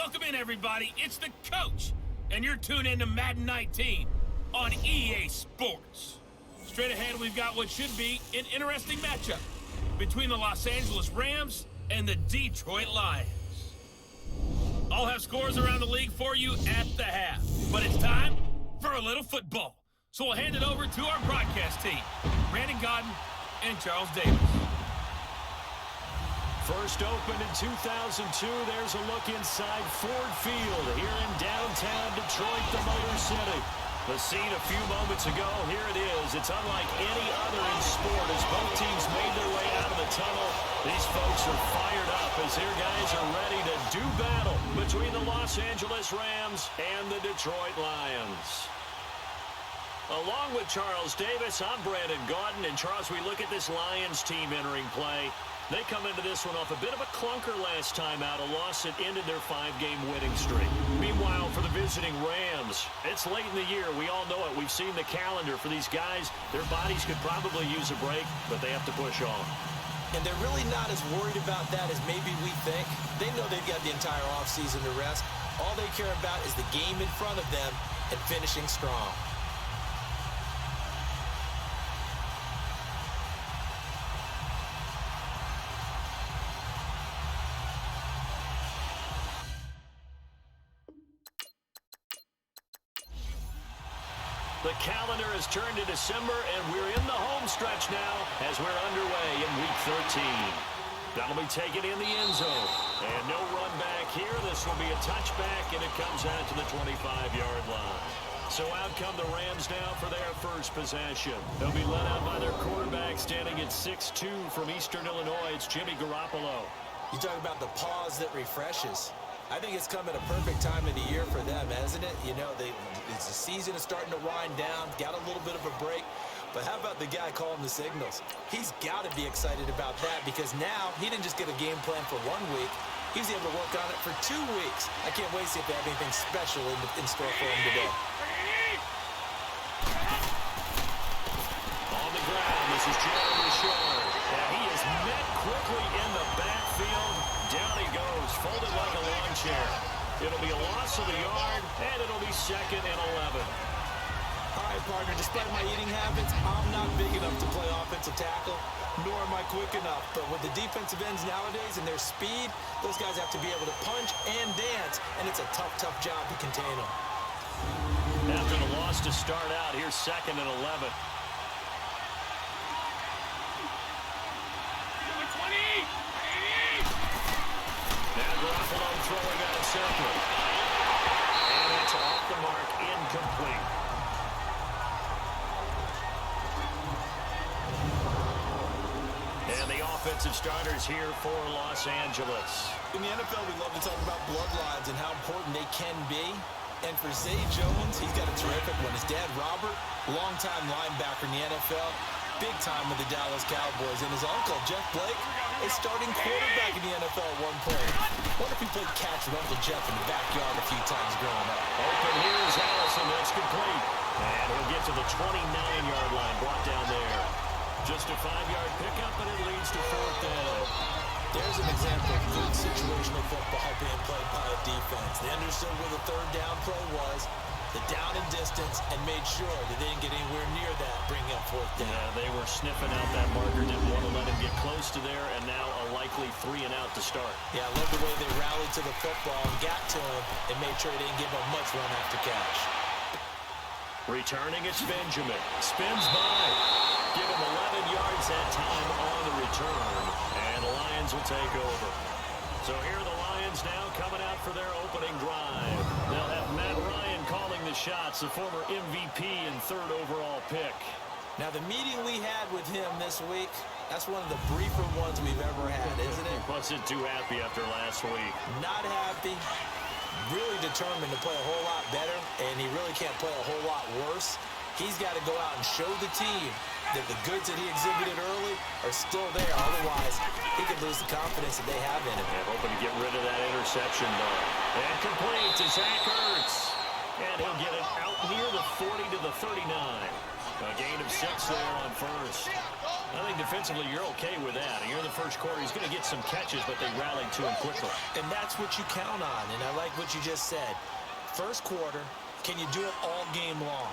Welcome in, everybody. It's the coach, and you're tuned in to Madden 19 on EA Sports. Straight ahead, we've got what should be an interesting matchup between the Los Angeles Rams and the Detroit Lions. I'll have scores around the league for you at the half, but it's time for a little football. So we'll hand it over to our broadcast team, Brandon Godden and Charles Davis. First opened in 2002, there's a look inside Ford Field here in downtown Detroit, the Motor City. The scene a few moments ago, here it is. It's unlike any other in sport as both teams made their way out of the tunnel. These folks are fired up as their guys are ready to do battle between the Los Angeles Rams and the Detroit Lions. Along with Charles Davis, I'm Brandon Godden. And Charles, we look at this Lions team entering play. They come into this one off a bit of a clunker last time out, a loss that ended their 5-game winning streak. Meanwhile, for the visiting Rams, it's late in the year. We all know it. We've seen the calendar for these guys. Their bodies could probably use a break, but they have to push on. And they're really not as worried about that as maybe we think. They know they've got the entire offseason to rest. All they care about is the game in front of them and finishing strong. The calendar has turned to December, and we're in the home stretch now as we're underway in Week 13. That'll be taken in the end zone. And no run back here. This will be a touchback, and it comes out to the 25-yard line. So out come the Rams now for their first possession. They'll be led out by their quarterback standing at 6'2" from Eastern Illinois. It's Jimmy Garoppolo. You talk about the pause that refreshes. I think it's come at a perfect time of the year for them, hasn't it? You know, the season is starting to wind down, got a little bit of a break. But how about the guy calling the signals? He's got to be excited about that because now he didn't just get a game plan for 1 week. He was able to work on it for 2 weeks. I can't wait to see if they have anything special in store for him today. On the ground, this is Jared Richard. And he is met quickly in the backfield. Down he goes, folded like a lawn chair. It'll be a loss of a yard, and it'll be 2nd and 11. All right, partner, despite my eating habits, I'm not big enough to play offensive tackle, nor am I quick enough. But with the defensive ends nowadays and their speed, those guys have to be able to punch and dance, and it's a tough, tough job to contain them. After the loss to start out, here's 2nd and 11. Now Garoppolo throwing out center. And it's off the mark, incomplete. And the offensive starters here for Los Angeles. In the NFL, we love to talk about bloodlines and how important they can be. And for Zay Jones, he's got a terrific one. His dad, Robert, longtime linebacker in the NFL, big time with the Dallas Cowboys. And his uncle, Jeff Blake, a starting quarterback in the NFL at one point. What if he played catch with Uncle Jeff in the backyard a few times growing up? Open here is Allison. That's complete. And he'll get to the 29-yard line, brought down there. Just a 5-yard pickup, and it leads to 4th down. There's an example of good situational football being played by a defense. They understood where the 3rd down play was, the down and distance, and made sure that they didn't get anywhere near that, bringing up 4th down. Yeah, they were sniffing out that marker, didn't want to let him get close to there, and now a likely 3 and out to start. Yeah, I love the way they rallied to the football and got to him and made sure they didn't give him much run after catch. Returning, it's Benjamin. Spins by. Give him 11 yards that time on the return, and the Lions will take over. So here are the Lions now coming out for their opening drive. They'll have Matt Ryan calling the shots, the former MVP and 3rd overall pick. Now, the meeting we had with him this week, that's one of the briefer ones we've ever had, isn't it? Wasn't too happy after last week. Not happy. Really determined to play a whole lot better, and he really can't play a whole lot worse. He's got to go out and show the team that the goods that he exhibited early are still there. Otherwise, he could lose the confidence that they have in him. Yeah, hoping to get rid of that interception, though. And complete to Zach Ertz. And he'll get it out near the 40 to the 39. A gain of 6 there on first. I think defensively you're okay with that. And you're in the first quarter. He's going to get some catches, but they rallied to him quickly. And that's what you count on. And I like what you just said. First quarter, can you do it all game long?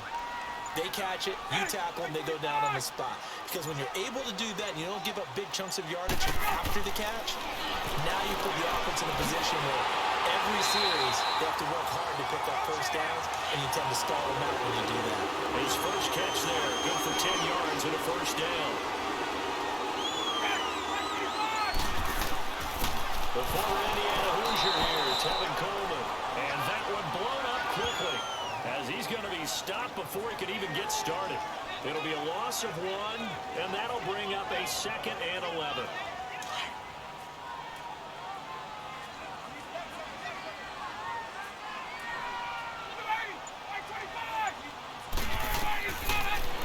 They catch it, you tackle, and they go down on the spot. Because when you're able to do that and you don't give up big chunks of yardage after the catch, now you put the offense in a position where every series they have to work hard to pick up first downs, and you tend to stall them out when you do that. His first catch there, good for 10 yards and a first down. The former Indiana Hoosier here, Tevin Coleman. And that one blown up quickly, as he's going to be stopped before he can even get started. It'll be a loss of 1, and that'll bring up a 2nd and 11.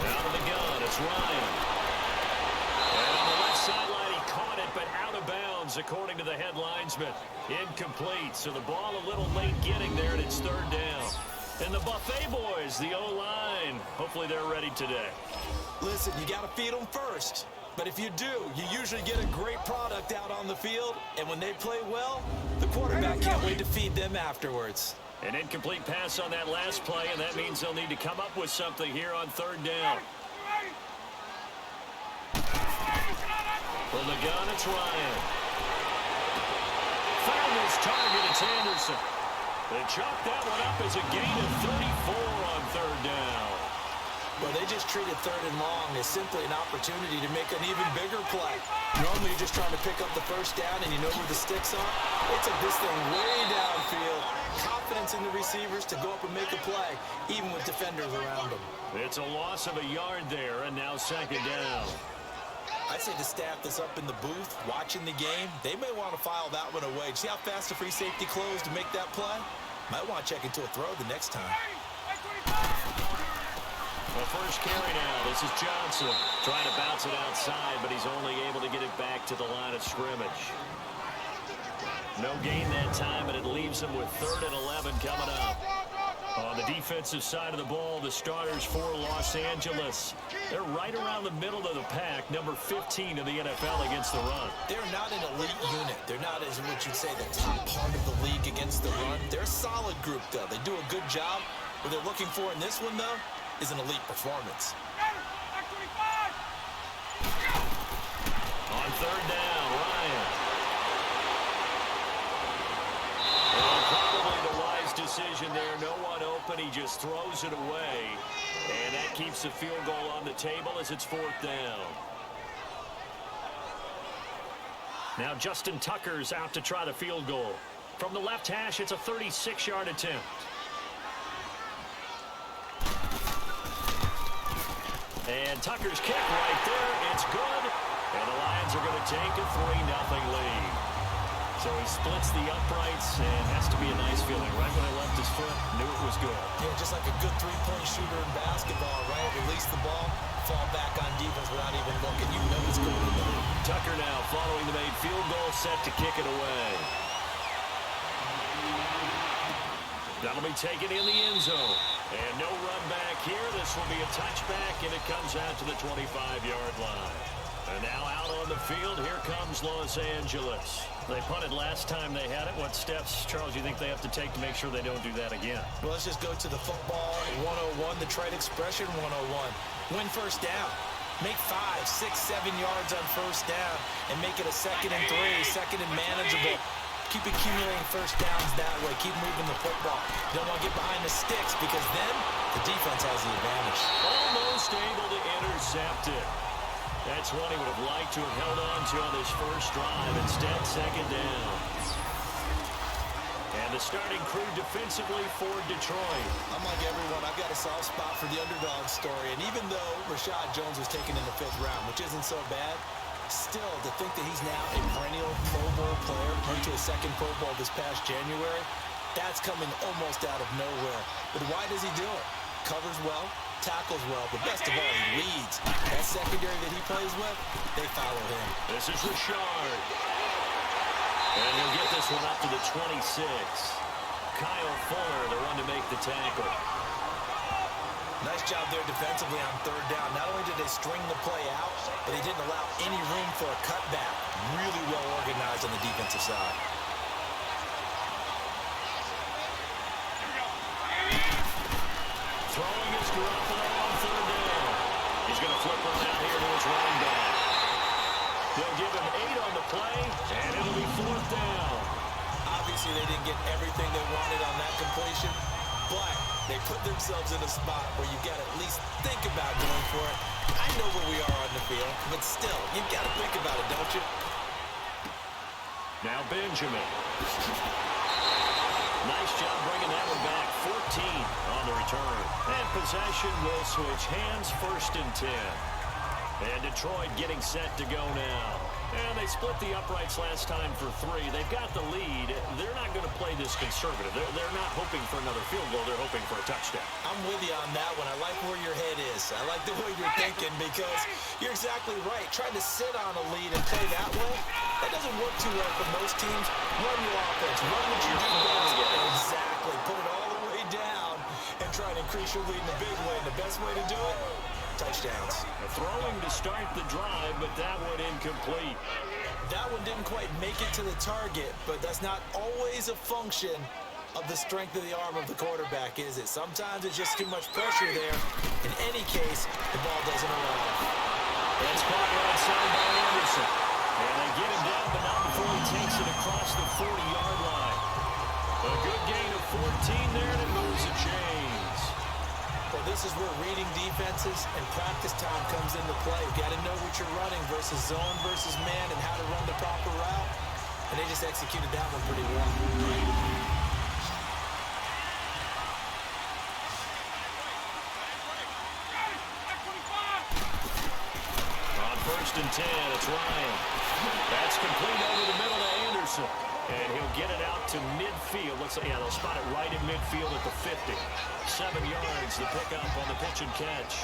Out of the gun, it's Ryan. And on the left sideline, he caught it, but out of bounds, according to the head linesman. Incomplete, so the ball a little late getting there, and it's 3rd down. And the Buffet boys, the O-line, hopefully they're ready today. Listen, you got to feed them first. But if you do, you usually get a great product out on the field. And when they play well, the quarterback can't wait to feed them afterwards. An incomplete pass on that last play, and that means they'll need to come up with something here on 3rd down. From the gun, it's Ryan. Found his target, it's Anderson. They chalk that one up as a gain of 34 on 3rd down. Well, they just treated 3rd and long as simply an opportunity to make an even bigger play. Normally, you're just trying to pick up the first down, and you know where the sticks are. They took this thing way downfield. Confidence in the receivers to go up and make a play, even with defenders around them. It's a loss of a yard there, and now 2nd down. I'd say the staff that's up in the booth watching the game, they may want to file that one away. See how fast the free safety closed to make that play? Might want to check into a throw the next time. The first carry now. This is Johnson trying to bounce it outside, but he's only able to get it back to the line of scrimmage. No gain that time, and it leaves him with 3rd and 11 coming up. On the defensive side of the ball, the starters for Los Angeles. They're right around the middle of the pack, number 15 in the NFL against the run. They're not an elite unit. They're not, as what you'd say, the top part of the league against the run. They're a solid group, though. They do a good job. What they're looking for in this one, though, is an elite performance. On 3rd down, Ryan. Well, probably the wise decision there. No one open. He just throws it away. And that keeps the field goal on the table as it's 4th down. Now Justin Tucker's out to try the field goal. From the left hash, it's a 36-yard attempt. And Tucker's kick right there. It's good. And the Lions are going to take a 3-0 lead. So he splits the uprights, and has to be a nice feeling. Right when I left his foot, knew it was good. Yeah, just like a good three-point shooter in basketball, right? Release the ball, fall back on defense without even looking. You know it's going to be. Tucker now following the made field goal, set to kick it away. That'll be taken in the end zone. And no run back here. This will be a touchback, and it comes out to the 25-yard line. And now out on the field, here comes Los Angeles. They punted last time they had it. What steps, Charles, you think they have to take to make sure they don't do that again? Well, let's just go to the football 101, the trade expression 101. Win first down. Make 5, 6, 7 yards on first down and make it a 2nd and 3, 2nd and manageable. Keep accumulating first downs that way. Keep moving the football. You don't want to get behind the sticks because then the defense has the advantage. Almost able to intercept it. That's one he would have liked to have held on to on his first drive. Instead, 2nd down. And the starting crew defensively for Detroit. I'm like everyone. I've got a soft spot for the underdog story. And even though Rashad Jones was taken in the 5th round, which isn't so bad, still, to think that he's now a perennial Pro Bowl player, went to a 2nd Pro Bowl this past January, that's coming almost out of nowhere. But why does he do it? Covers well, tackles well, but best of all, he leads. That secondary that he plays with, they follow him. This is Rashard. And he'll get this one up to the 26. Kyle Fuller, the one to make the tackle. Nice job there defensively on third down. Not only did they string the play out, but they didn't allow any room for a cutback. Really well organized on the defensive side. Throwing is Garoppolo on third down. He's going to flip one out here to his running back. They'll give him 8 on the play, and it'll be fourth down. Obviously, they didn't get everything they wanted on that completion, but they put themselves in a spot where you got to at least think about going for it. I know where we are on the field, but still, you've got to think about it, don't you? Now Benjamin. Nice job bringing that one back. 14 on the return. And possession will switch hands, 1st and 10. And Detroit getting set to go now. And they split the uprights last time for 3. They've got the lead. They're not going to play this conservative. They're not hoping for another field goal. They're hoping for a touchdown. I'm with you on that one. I like where your head is. I like the way you're thinking because you're exactly right. Trying to sit on a lead and play that way, that doesn't work too well for most teams. Run your offense. Run what you do best. Exactly. Put it all the way down and try and increase your lead in a big way. And the best way to do it, touchdowns. Throwing to start the drive, but that one incomplete. That one didn't quite make it to the target, but that's not always a function of the strength of the arm of the quarterback, is it? Sometimes it's just too much pressure there. In any case, the ball doesn't arrive. It's caught outside by Anderson. And they get him down, but not before he takes it across the 40-yard line. A good gain of 14 there, and it moves the chains. Well, this is where reading defenses and practice time comes into play. You got to know what you're running versus zone versus man and how to run the proper route. And they just executed that one pretty well. On 1st and 10, it's Ryan. That's complete over the middle to Anderson. And he'll get it out to midfield. Yeah, they'll spot it right at midfield at the 50. 7 yards, the pickup on the pitch and catch.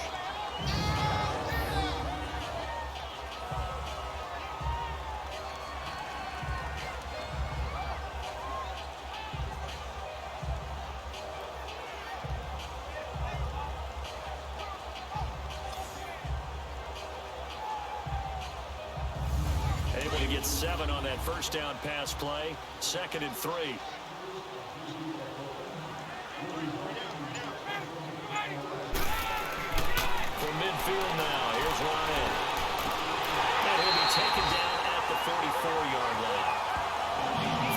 Able to get 7 on that 1st down pass play. 2nd and 3. From midfield now, here's Ryan. And he'll be taken down at the 44-yard line.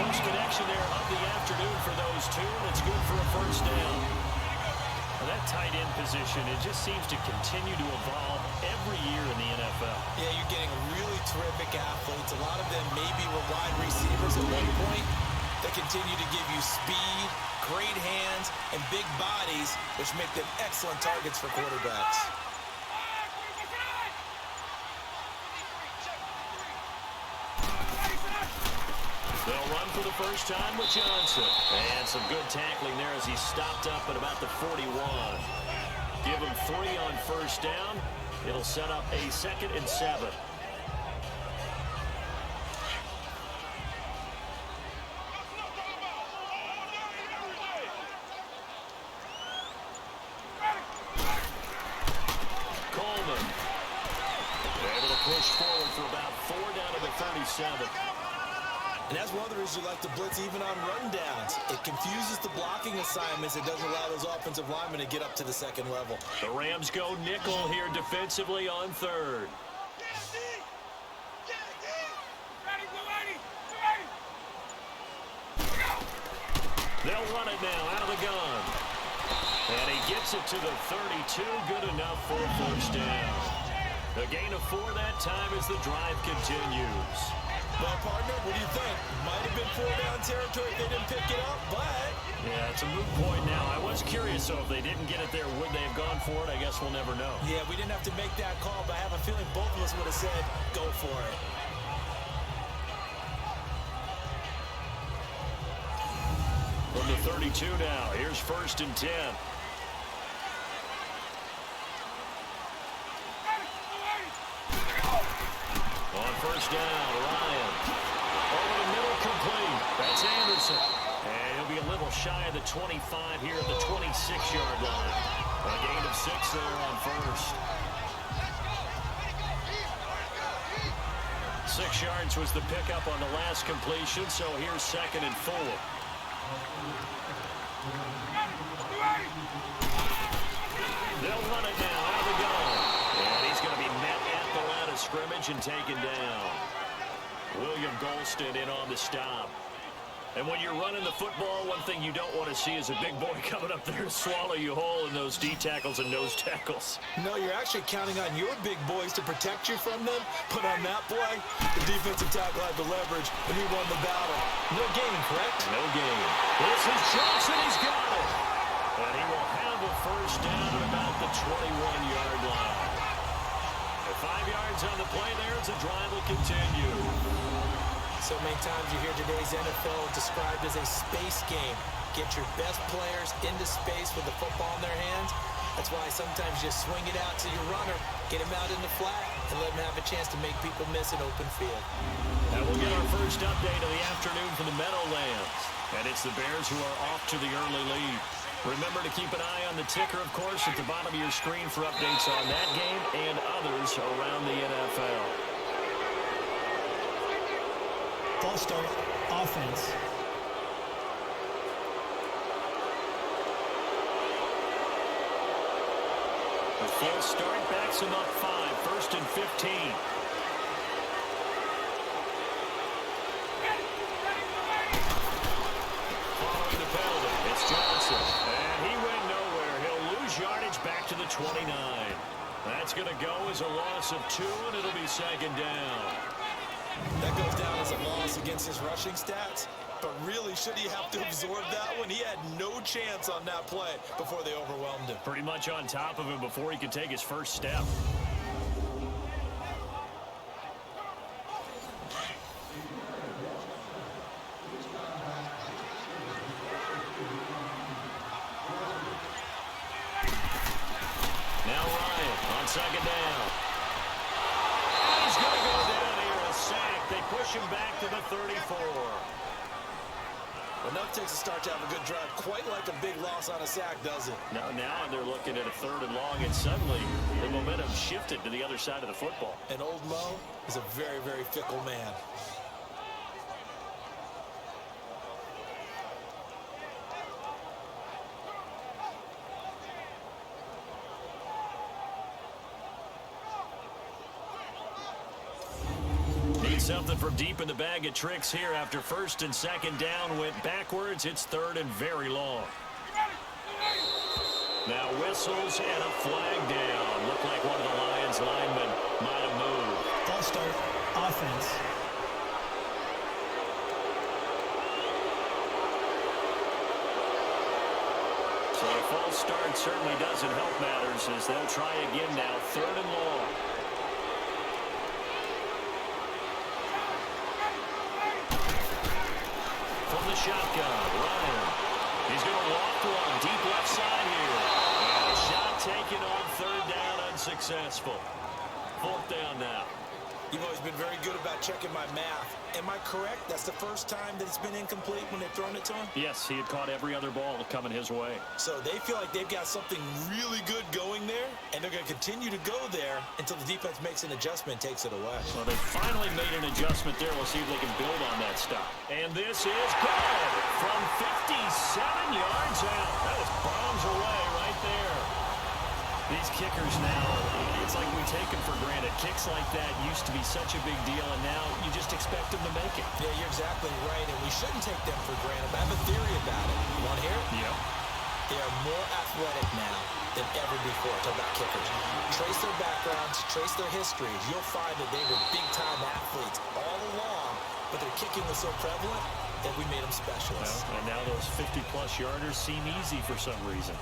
First connection there of the afternoon for those two, and it's good for a 1st down. Well, that tight end position, it just seems to continue to evolve every year in the NFL. Yeah, you're getting really terrific athletes. A lot of them maybe were wide receivers at one point. They continue to give you speed, great hands, and big bodies, which make them excellent targets for quarterbacks. They'll run for the 1st time with Johnson. And some good tackling there as he stopped up at about the 41. Give him 3 on 1st down. It'll set up a 2nd and 7. Coleman. Able to push forward for about 4 down to the 37. And that's one of the reasons you like to blitz even on run downs. It confuses the blocking assignments. It doesn't allow those offensive linemen to get up to the 2nd level. The Rams go nickel here defensively on 3rd. They'll run it now out of the gun. And he gets it to the 32. Good enough for a 1st down. A gain of 4 that time as the drive continues. Well, partner, what do you think? Might have been 4-down territory if they didn't pick it up, but... Yeah, it's a moot point now. I was curious, so if they didn't get it there, would they have gone for it? I guess we'll never know. Yeah, we didn't have to make that call, but I have a feeling both of us would have said, go for it. From the 32 now, here's 1st and 10. On 1st down, Ryan. Over the middle, complete. That's Anderson. And he'll be a little shy of the 25 here at the 26-yard line. A gain of 6 there on first. 6 yards was the pickup on the last completion, so here's 2nd and 4. They'll run it now out of the gun. And he's going to be met at the line of scrimmage and taken down. William Golston in on the stop. And when you're running the football, one thing you don't want to see is a big boy coming up there and swallow you whole in those D tackles and nose tackles. No, you're actually counting on your big boys to protect you from them. But on that play, the defensive tackle had the leverage, and he won the battle. No gain, correct? No gain. This is Johnson. He's got it. And he will have a first down at about the 21-yard line. At 5 yards on the play there, as the drive will continue. So many times you hear today's NFL described as a space game. Get your best players into space with the football in their hands. That's why sometimes you swing it out to your runner, get him out in the flat, and let him have a chance to make people miss an open field. And we'll get our first update of the afternoon from the Meadowlands. And it's the Bears who are off to the early lead. Remember to keep an eye on the ticker, of course, at the bottom of your screen for updates on that game and others around the NFL. False start, offense. The false start backs him up 5, 1st and 15. Following the penalty, it's Johnson. And he went nowhere. He'll lose yardage back to the 29. That's going to go as a loss of 2, and it'll be 2nd down. That goes down as a loss against his rushing stats. But really, should he have to absorb that one? He had no chance on that play before they overwhelmed him. Pretty much on top of him before he could take his first step. Now Ryan on 2nd down. And he's going to go down here, a sack. They push him back to the 34. Enough takes a start to have a good drive. Quite like a big loss on a sack, does it? Now they're looking at a 3rd and long, and suddenly the momentum shifted to the other side of the football. And old Mo is a very, very fickle man. Something from deep in the bag of tricks here after 1st and 2nd down went backwards. It's 3rd and very long. Now whistles and a flag down. Looked like one of the Lions linemen might have moved. False start, offense. So a false start certainly doesn't help matters as they'll try again now. 3rd and long. From the shotgun, Ryan. He's going to walk one deep left side here. And a shot taken on 3rd down, unsuccessful. 4th down now. You've always been very good about checking my math. Am I correct? That's the first time that it's been incomplete when they've thrown it to him? Yes, he had caught every other ball coming his way. So they feel like they've got something really good going there, and they're going to continue to go there until the defense makes an adjustment and takes it away. Well, they finally made an adjustment there. We'll see if they can build on that stop. And this is good from 57 yards out. That was bombs away right there. These kickers now, it's like we take them for granted. Kicks like that used to be such a big deal, and now you just expect them to make it. Yeah, you're exactly right, and we shouldn't take them for granted. But I have a theory about it. You want to hear it? Yep. They are more athletic now than ever before. Talk about kickers. Trace their backgrounds, trace their histories. You'll find that they were big-time athletes all along, but their kicking was so prevalent that we made them specialists. Well, and now those 50-plus yarders seem easy for some reason.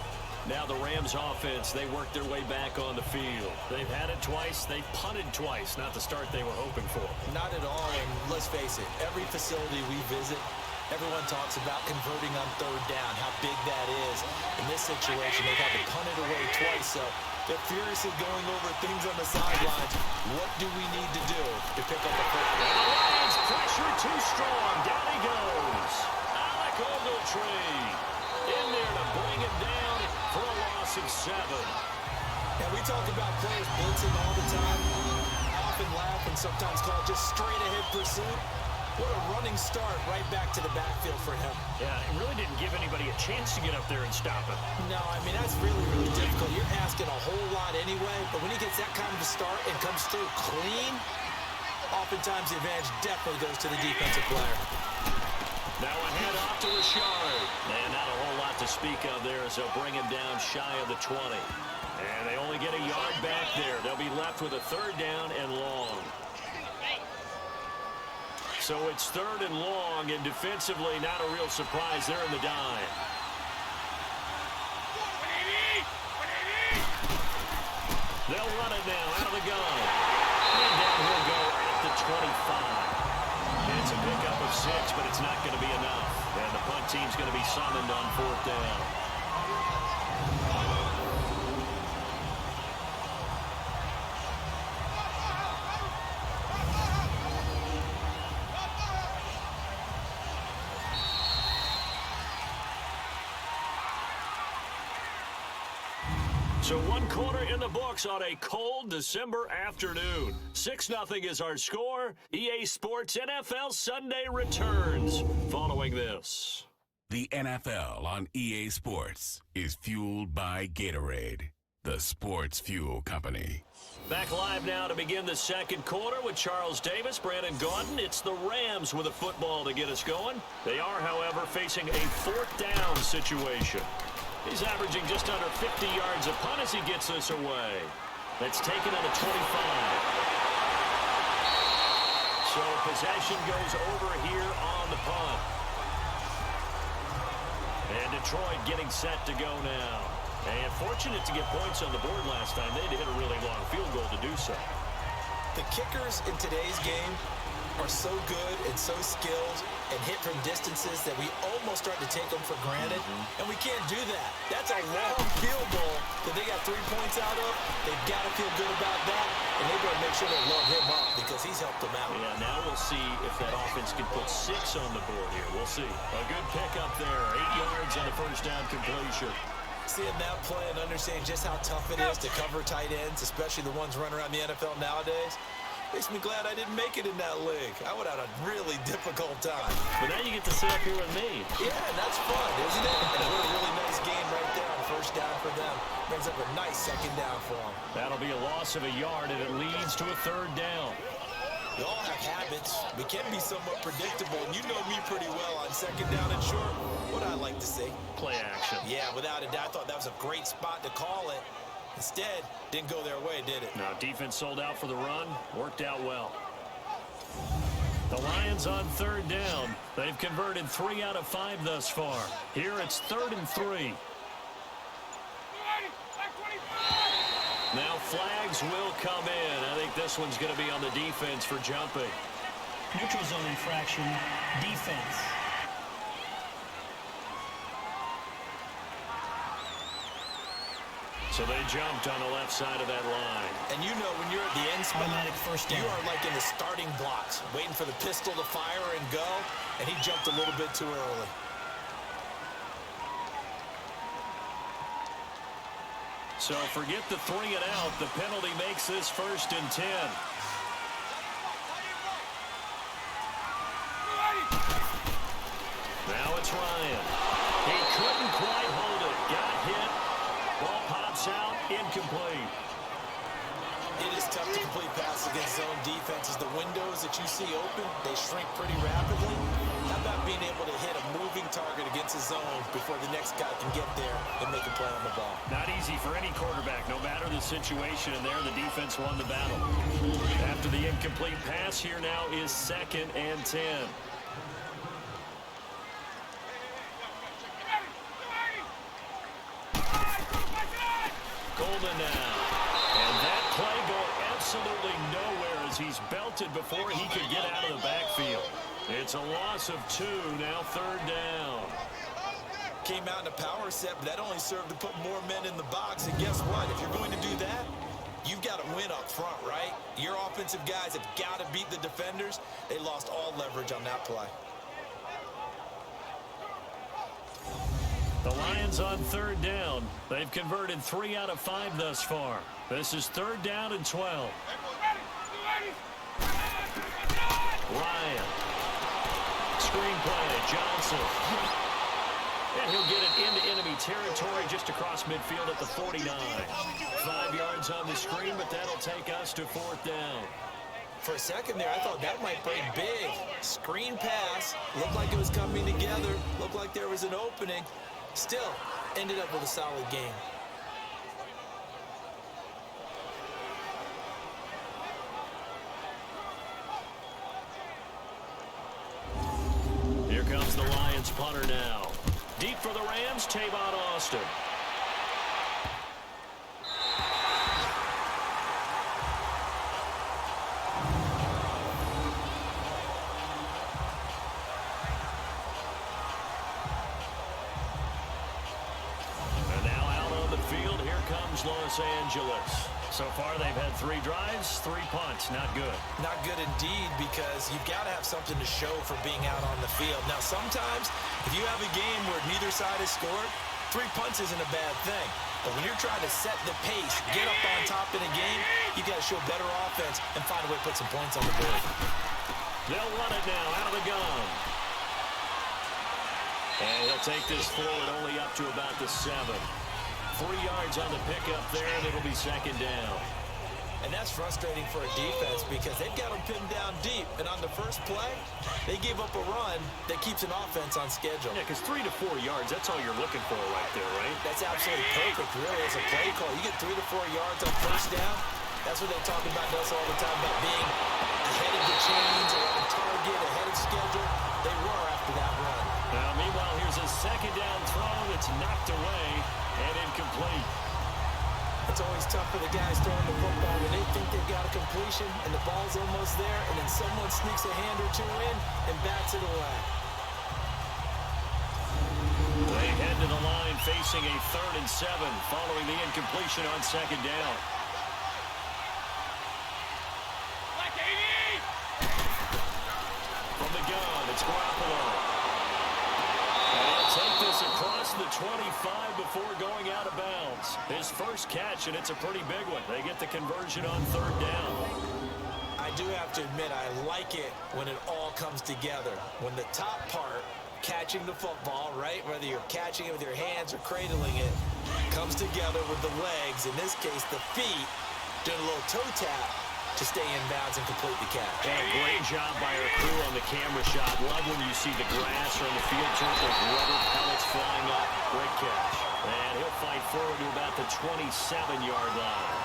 Now the Rams offense, they work their way back on the field. They've had it twice. They've punted twice. Not the start they were hoping for. Not at all, and let's face it, every facility we visit, everyone talks about converting on 3rd down, how big that is. In this situation, they've had to punt it away twice, so they're furiously going over things on the sidelines. What do we need to do to pick up a first down? And the Lions pressure too strong. Down he goes. Alec Ogletree in there to bring it down for a loss of 7. And we talk about players blitzing all the time. Often laugh and sometimes call it just straight-ahead pursuit. What a running start right back to the backfield for him. Yeah, it really didn't give anybody a chance to get up there and stop him. No, I mean, that's really, really difficult. You're asking a whole lot anyway, but when he gets that kind of a start and comes through clean, oftentimes the advantage definitely goes to the defensive player. Now a hand off to Rashard. And not a whole lot to speak of there as they'll bring him down shy of the 20. And they only get a yard back there. They'll be left with a 3rd down and long. So it's 3rd and long, and defensively, not a real surprise. They're in the dime. They'll run it now out of the gun. And down he'll go at the 25. It's a pickup of 6, but it's not going to be enough. And the punt team's going to be summoned on 4th down. So 1 quarter in the books on a cold December afternoon. 6-0 is our score. EA Sports NFL Sunday returns following this. The NFL on EA Sports is fueled by Gatorade, the sports fuel company. Back live now to begin the 2nd quarter with Charles Davis, Brandon Gaudin. It's the Rams with a football to get us going. They are, however, facing a 4th down situation. He's averaging just under 50 yards a punt as he gets this away. That's taken at a 25. So possession goes over here on the punt. And Detroit getting set to go now. And fortunate to get points on the board last time. They had to hit a really long field goal to do so. The kickers in today's game are so good and so skilled and hit from distances that we almost start to take them for granted, and we can't do that. That's a long field goal that they got 3 points out of. They've got to feel good about that, and they better make sure they load him up because he's helped them out. Yeah, now we'll see if that offense can put 6 on the board here. We'll see. A good pickup there, 8 yards on the 1st down completion. Seeing that play and understanding just how tough it is to cover tight ends, especially the ones running around the NFL nowadays, makes me glad I didn't make it in that league. I would have had a really difficult time. But now you get to sit up here with me. Yeah, that's fun, isn't it? And what a really nice game right there on 1st down for them. Brings up a nice 2nd down for them. That'll be a loss of a yard, and it leads to a 3rd down. We all have habits. We can be somewhat predictable, and you know me pretty well on 2nd down and short. What I like to see. Play action. Yeah, without a doubt, I thought that was a great spot to call it. Instead, didn't go their way, did it? Now, defense sold out for the run. Worked out well. The Lions on 3rd down. They've converted 3 out of 5 thus far. Here it's 3rd and 3. Now flags will come in. I think this one's going to be on the defense for jumping. Neutral zone infraction, defense. So they jumped on the left side of that line. And you know when you're at the end spot, Automatic 1st down. you are like in the starting blocks, waiting for the pistol to fire and go, and he jumped a little bit too early. So forget the 3 and out. The penalty makes this 1st and 10. Now it's Ryan. He couldn't quite hold it. Got hit. Ball pops out. Incomplete. It is tough to complete passes against zone defenses. The windows that you see open, they shrink pretty rapidly. How about being able to hit a moving target against a zone before the next guy can get there and make a play on the ball? Not easy for any quarterback, no matter the situation. And there, the defense won the battle. After the incomplete pass, here now is 2nd and 10. Coleman now. And that play going absolutely nowhere as he's belted before he could get out of the backfield. It's a loss of 2, now 3rd down. Came out in a power set, but that only served to put more men in the box. And guess what? If you're going to do that, you've got to win up front, right? Your offensive guys have got to beat the defenders. They lost all leverage on that play. The Lions on third down. They've converted 3 out of 5 thus far. This is 3rd down and 12. Ryan. Screen play. Johnson. And he'll get it into enemy territory just across midfield at the 49. 5 yards on the screen, but that'll take us to 4th down. For a second there, I thought that might break big. Screen pass. Looked like it was coming together. Looked like there was an opening. Still, ended up with a solid game. Here comes the Lions punter now. Deep for the Rams, Tavon Austin. And now out on the field, here comes Los Angeles. So far, they've had 3 drives, 3 punts. Not good. Not good indeed, because you've got to have something to show for being out on the field. Now, sometimes, if you have a game where neither side has scored, 3 punts isn't a bad thing. But when you're trying to set the pace, get up on top in a game, you got to show better offense and find a way to put some points on the board. They'll run it now out of the gun. And he'll take this forward only up to about the 7. 3 yards on the pickup there, and it'll be 2nd down. And that's frustrating for a defense because they've got them pinned down deep. And on the first play, they gave up a run that keeps an offense on schedule. Yeah, because 3 to 4 yards, that's all you're looking for right there, right? That's absolutely perfect, really, as a play call. You get 3 to 4 yards on first down. That's what they talk about us all the time, about being ahead of the chains or on target, ahead of schedule. They were after that run. Now, meanwhile, here's a 2nd down throw that's knocked away and incomplete. It's always tough for the guys throwing the football when they think they've got a completion and the ball's almost there, and then someone sneaks a hand or 2 in and bats it away. They head to the line facing a 3rd and 7 following the incompletion on 2nd down. From the gun, it's Garoppolo. And he'll take this across the 25 before going out of bounds. His first catch, and it's a pretty big one. They get the conversion on 3rd down. I do have to admit, I like it when it all comes together. When the top part, catching the football, right, whether you're catching it with your hands or cradling it, comes together with the legs, in this case the feet, doing a little toe tap to stay in bounds and complete the catch. And a great job by our crew on the camera shot. Love when you see the grass or the field turf, those rubber pellets flying up. Great catch. And he'll fight forward to about the 27-yard line.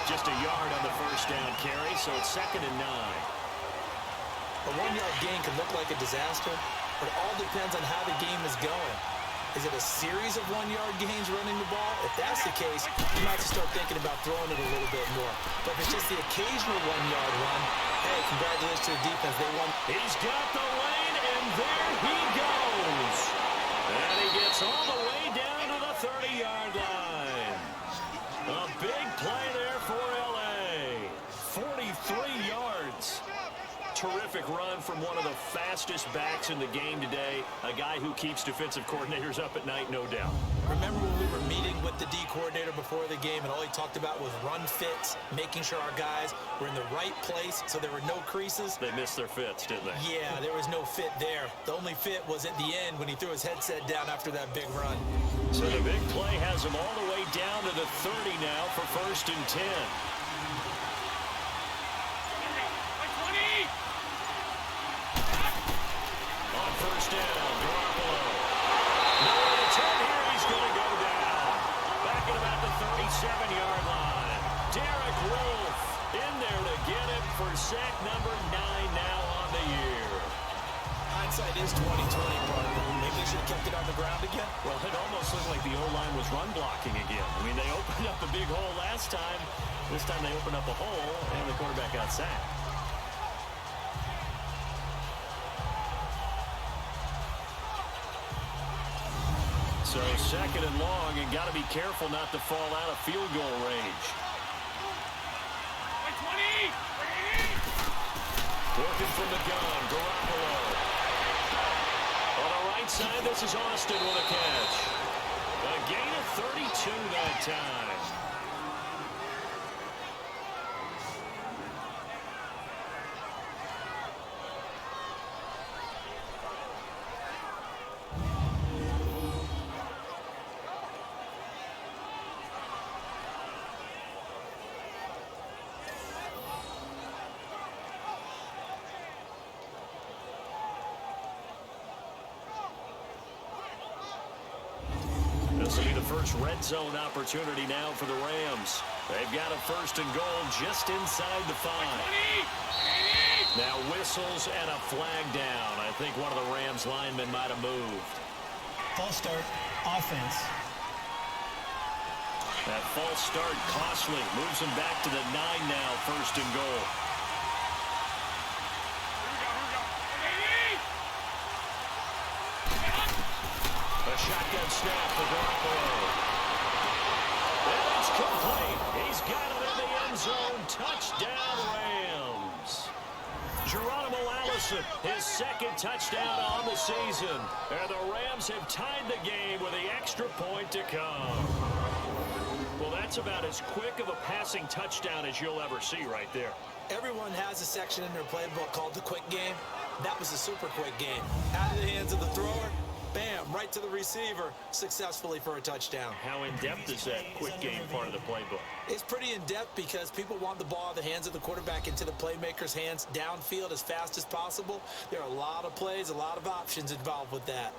Just a yard on the first down carry, so it's 2nd and 9. A 1-yard gain can look like a disaster, but it all depends on how the game is going. Is it a series of 1-yard gains running the ball? If that's the case, you might have to start thinking about throwing it a little bit more. But if it's just the occasional 1-yard run, hey, congratulations to the defense. They won. He's got the lane, and there he goes. And he gets all the way down to the 30-yard line. A big play there for L.A. 43 yards. Terrific run from one of the fastest backs in the game today. A guy who keeps defensive coordinators up at night, no doubt. Remember when we were meeting with the D coordinator before the game and all he talked about was run fits, making sure our guys were in the right place so there were no creases? They missed their fits, didn't they? Yeah, there was no fit there. The only fit was at the end when he threw his headset down after that big run. So the big play has him all the way down to the 30 now for 1st and 10. First down, Garoppolo. Nowhere to turn here, he's going to go down. Back at about the 37-yard line. Derek Wolfe in there to get him for sack number 9 now on the year. Hindsight is 20/20, partner. Maybe they should have kept it on the ground again. Well, it almost looked like the O-line was run blocking again. I mean, they opened up a big hole last time. This time they opened up a hole, and the quarterback got sacked. So 2nd and long, and got to be careful not to fall out of field goal range. Working from the gun, Garoppolo. On the right side, this is Austin with a catch. gain of 32 that time. This will be the first red zone opportunity now for the Rams. They've got a first and goal just inside the 5. Now whistles and a flag down. I think one of the Rams linemen might have moved. False start, offense. That false start costly. Moves him back to the 9 now, first and goal. Shotgun snap for Garoppolo. And it's complete. He's got it in the end zone. Touchdown, Rams. Geronimo Allison, his second touchdown on the season. And the Rams have tied the game with the extra point to come. Well, that's about as quick of a passing touchdown as you'll ever see right there. Everyone has a section in their playbook called the quick game. That was a super quick game. Out of the hands of the thrower. Bam, right to the receiver, successfully for a touchdown. How in-depth is that quick game part of the playbook? It's pretty in-depth because people want the ball in the hands of the quarterback into the playmaker's hands downfield as fast as possible. There are a lot of plays, a lot of options involved with that.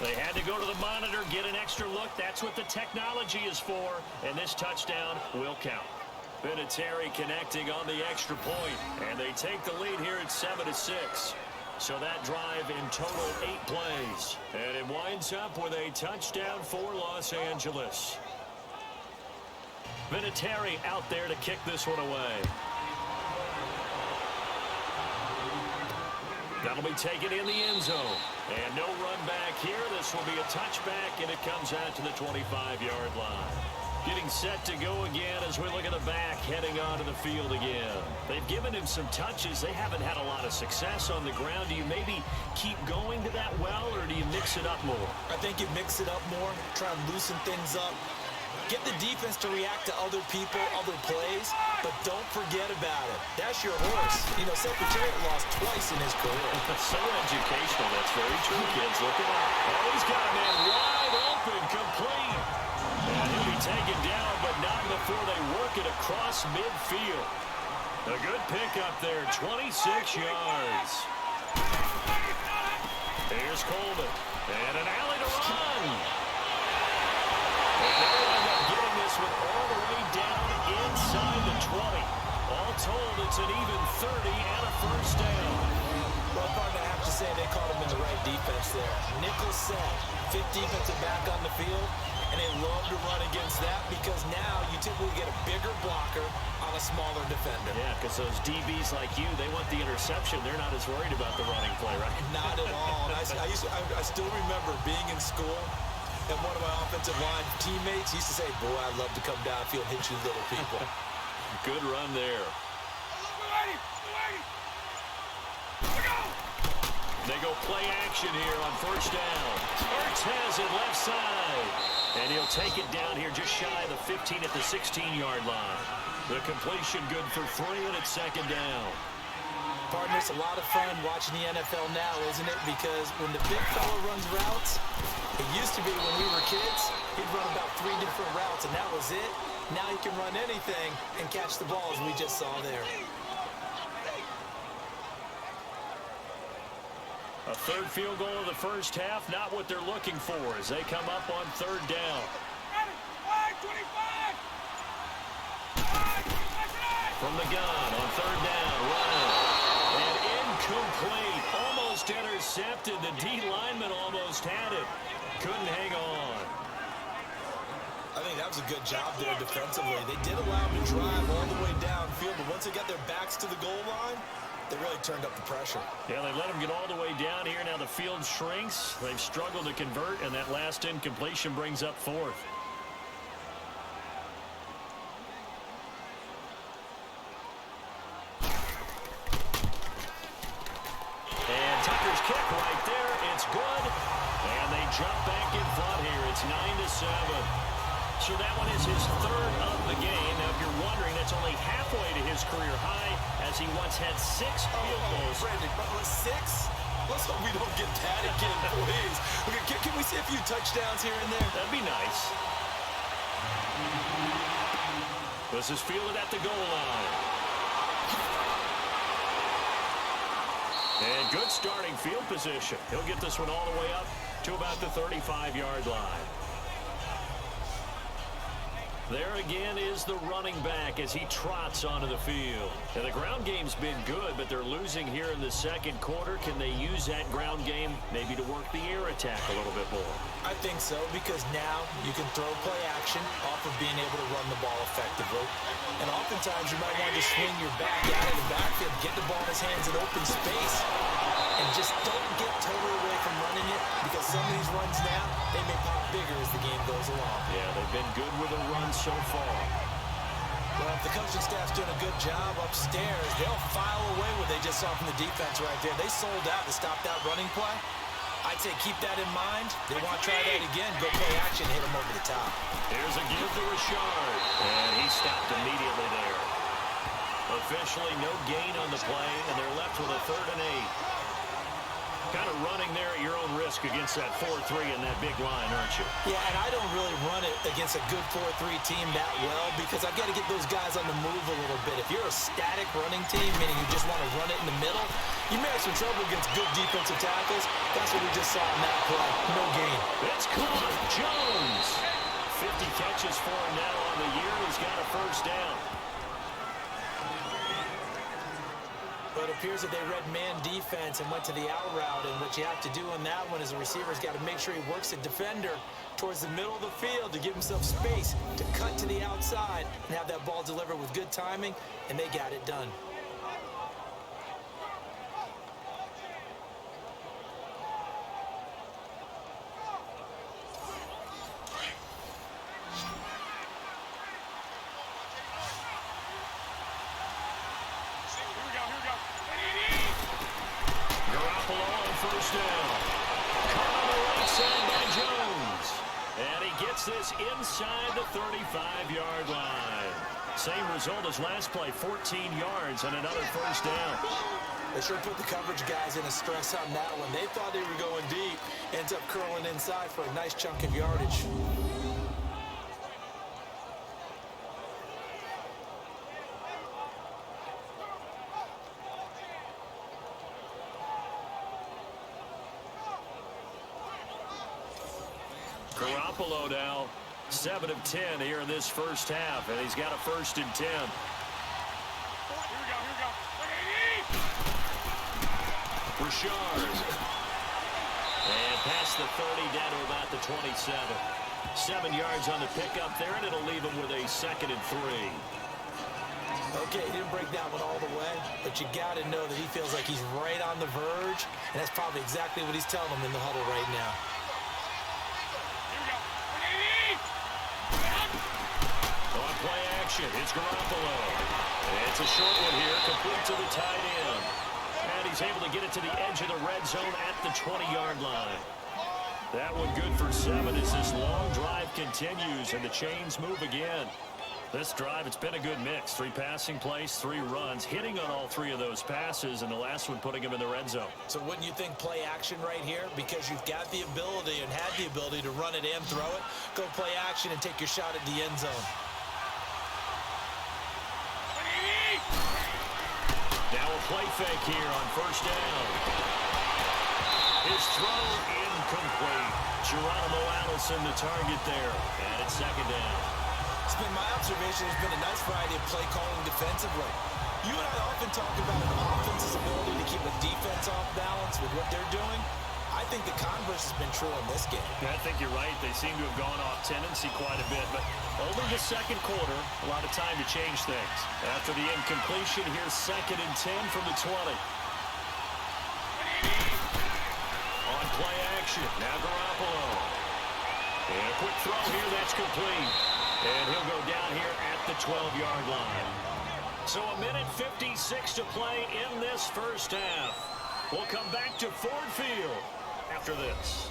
They had to go to the monitor, get an extra look. That's what the technology is for. And this touchdown will count. Vinatieri connecting on the extra point. And they take the lead here at 7-6. So that drive in total 8 plays. And it winds up with a touchdown for Los Angeles. Vinatieri out there to kick this one away. That'll be taken in the end zone. And no run back here. This will be a touchback, and it comes out to the 25-yard line. Getting set to go again as we look at the back, heading onto the field again. They've given him some touches. They haven't had a lot of success on the ground. Do you maybe keep going to that well, or do you mix it up more? I think you mix it up more, try and loosen things up. Get the defense to react to other people, other plays, but don't forget about it. That's your horse. You know, Secretariat lost twice in his career. So educational. That's very true, kids. Look at that. Oh, he's got a man wide open, complete. And he'll be taken down, but not before they work it across midfield. A good pickup there, 26 yards. Here's Coleman. And an alley to run. And they'll end up getting this one all the way down inside the 20. All told, it's an even 30 and a first down. Well, partner, I have to say they caught him in the right defense there. Nickel set, 5th defensive back on the field, and they love to run against that because now you typically get a bigger blocker on a smaller defender. Yeah, because those DBs like you, they want the interception. They're not as worried about the running play, right? Not at all. And I still remember being in school, and one of my offensive line teammates used to say, boy, I'd love to come downfield and hit you little people. Good run there. They go play action here on first down. Ertz has it left side. And he'll take it down here just shy of the 15 at the 16-yard line. The completion good for 3, and it's second down. Partner, it's a lot of fun watching the NFL now, isn't it? Because when the big fella runs routes, it used to be when we were kids, he'd run about 3 different routes, and that was it. Now he can run anything and catch the ball, as we just saw there. A third field goal of the first half, not what they're looking for as they come up on third down. From the gun on third down, run. And incomplete, almost intercepted. The D lineman almost had it. Couldn't hang on. I think that was a good job there defensively. They did allow him to drive all the way downfield, but once they got their backs to the goal line, They really turned up the pressure. Yeah, they let him get all the way down here. Now the field shrinks. They've struggled to convert, and that last incompletion brings up fourth. And Tucker's kick right there. It's good. And they jump back in front here. It's 9-7. So that one is his third of the game. Now, if you're wondering, that's only halfway to his career high, as he once had 6 field goals. Brandon, but 6? Let's hope we don't get that again, please. Okay, can we see a few touchdowns here and there? That'd be nice. This is fielded at the goal line. And good starting field position. He'll get this one all the way up to about the 35-yard line. There again is the running back as he trots onto the field. Now, the ground game's been good, but they're losing here in the second quarter. Can they use that ground game maybe to work the air attack a little bit more? I think so, because now you can throw play action off of being able to run the ball effectively. And oftentimes you might want to just swing your back out of the backfield, get the ball in his hands in open space, and just don't get totally away from running it, because some of these runs now, they may pop bigger as the game goes along. Yeah, they've been good with a run so far. Well, if the coaching staff's doing a good job upstairs, they'll file away what they just saw from the defense right there. They sold out to stop that running play. I'd say keep that in mind. They want to try that again. Go play action, hit them over the top. Here's a give to Richard. And he stopped immediately there. Officially no gain on the play, and they're left with a 3rd and 8. Kind of running there at your own risk against that 4-3 and that big line, aren't you? Yeah, and I don't really run it against a good 4-3 team that well, because I've got to get those guys on the move a little bit. If you're a static running team, meaning you just want to run it in the middle, you may have some trouble against good defensive tackles. That's what we just saw in that play. No gain. It's caught. Jones. 50 catches for him now on the year. He's got a first down. But it appears that they read man defense and went to the out route, and what you have to do on that one is the receiver's got to make sure he works the defender towards the middle of the field to give himself space to cut to the outside and have that ball delivered with good timing, and they got it done. First down. Caught on the right side by Jones. And he gets this inside the 35-yard line. Same result as last play, 14 yards and another first down. They sure put the coverage guys in a stress on that one. They thought they were going deep. Ends up curling inside for a nice chunk of yardage. Garoppolo now 7 of 10 here in this first half, and he's got a 1st and 10. Here we go. Richard. And past the 30 down to about the 27. 7 yards on the pickup there, and it'll leave him with a 2nd and 3. Okay, he didn't break that one all the way, but you got to know that he feels like he's right on the verge, and that's probably exactly what he's telling them in the huddle right now. On play action, it's Garoppolo. It's a short one here, complete to the tight end. And he's able to get it to the edge of the red zone at the 20-yard line. That one good for 7 as this long drive continues and the chains move again. This drive, it's been a good mix. 3 passing plays, 3 runs, hitting on all 3 of those passes, and the last one putting him in the red zone. So wouldn't you think play action right here? Because you've got the ability and had the ability to run it and throw it. Go play action and take your shot at the end zone. Now a play fake here on first down. His throw incomplete. Geronimo Allison the target there. And it's 2nd down. It's been my observation. There's been a nice variety of play calling defensively. You and I often talk about an offense's ability to keep a defense off balance with what they're doing. I I think the converse has been true in this game. I think you're right. They seem to have gone off tendency quite a bit, but only the second quarter, a lot of time to change things. After the incompletion, here's 2nd and 10 from the 20. On play action, now Garoppolo. And a quick throw here, that's complete. And he'll go down here at the 12-yard line. So a minute 56 to play in this first half. We'll come back to Ford Field after this.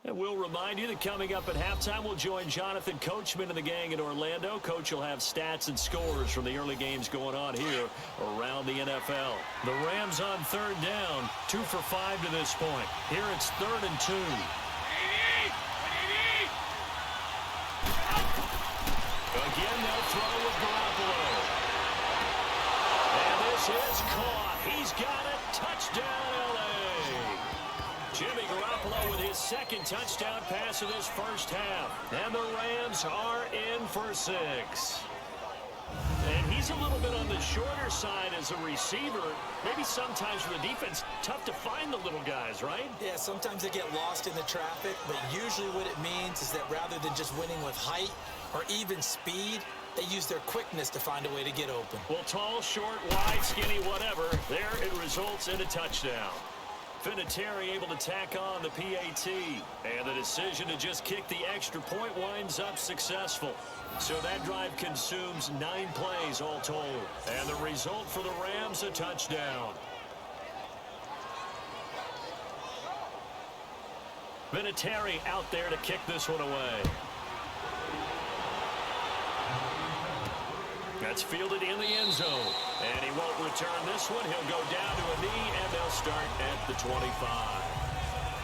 And we'll remind you that coming up at halftime, we'll join Jonathan Coachman and the gang in Orlando. Coach will have stats and scores from the early games going on here around the NFL. The Rams on 3rd down, 2 for 5 to this point. Here it's 3rd and 2. Again, they'll throw with Garoppolo. And this is caught. He's got it. Touchdown, L.A. Jimmy Garoppolo with his 2nd touchdown pass of this first half. And the Rams are in for 6. And he's a little bit on the shorter side as a receiver. Maybe sometimes for the defense, tough to find the little guys, right? Yeah, sometimes they get lost in the traffic, but usually what it means is that rather than just winning with height or even speed, they use their quickness to find a way to get open. Well, tall, short, wide, skinny, whatever, there it results in a touchdown. Vinatieri able to tack on the PAT. And the decision to just kick the extra point winds up successful. So that drive consumes 9 plays all told. And the result for the Rams, a touchdown. Vinatieri out there to kick this one away. That's fielded in the end zone. And he won't return this one. He'll go down to a knee, and they'll start at the 25.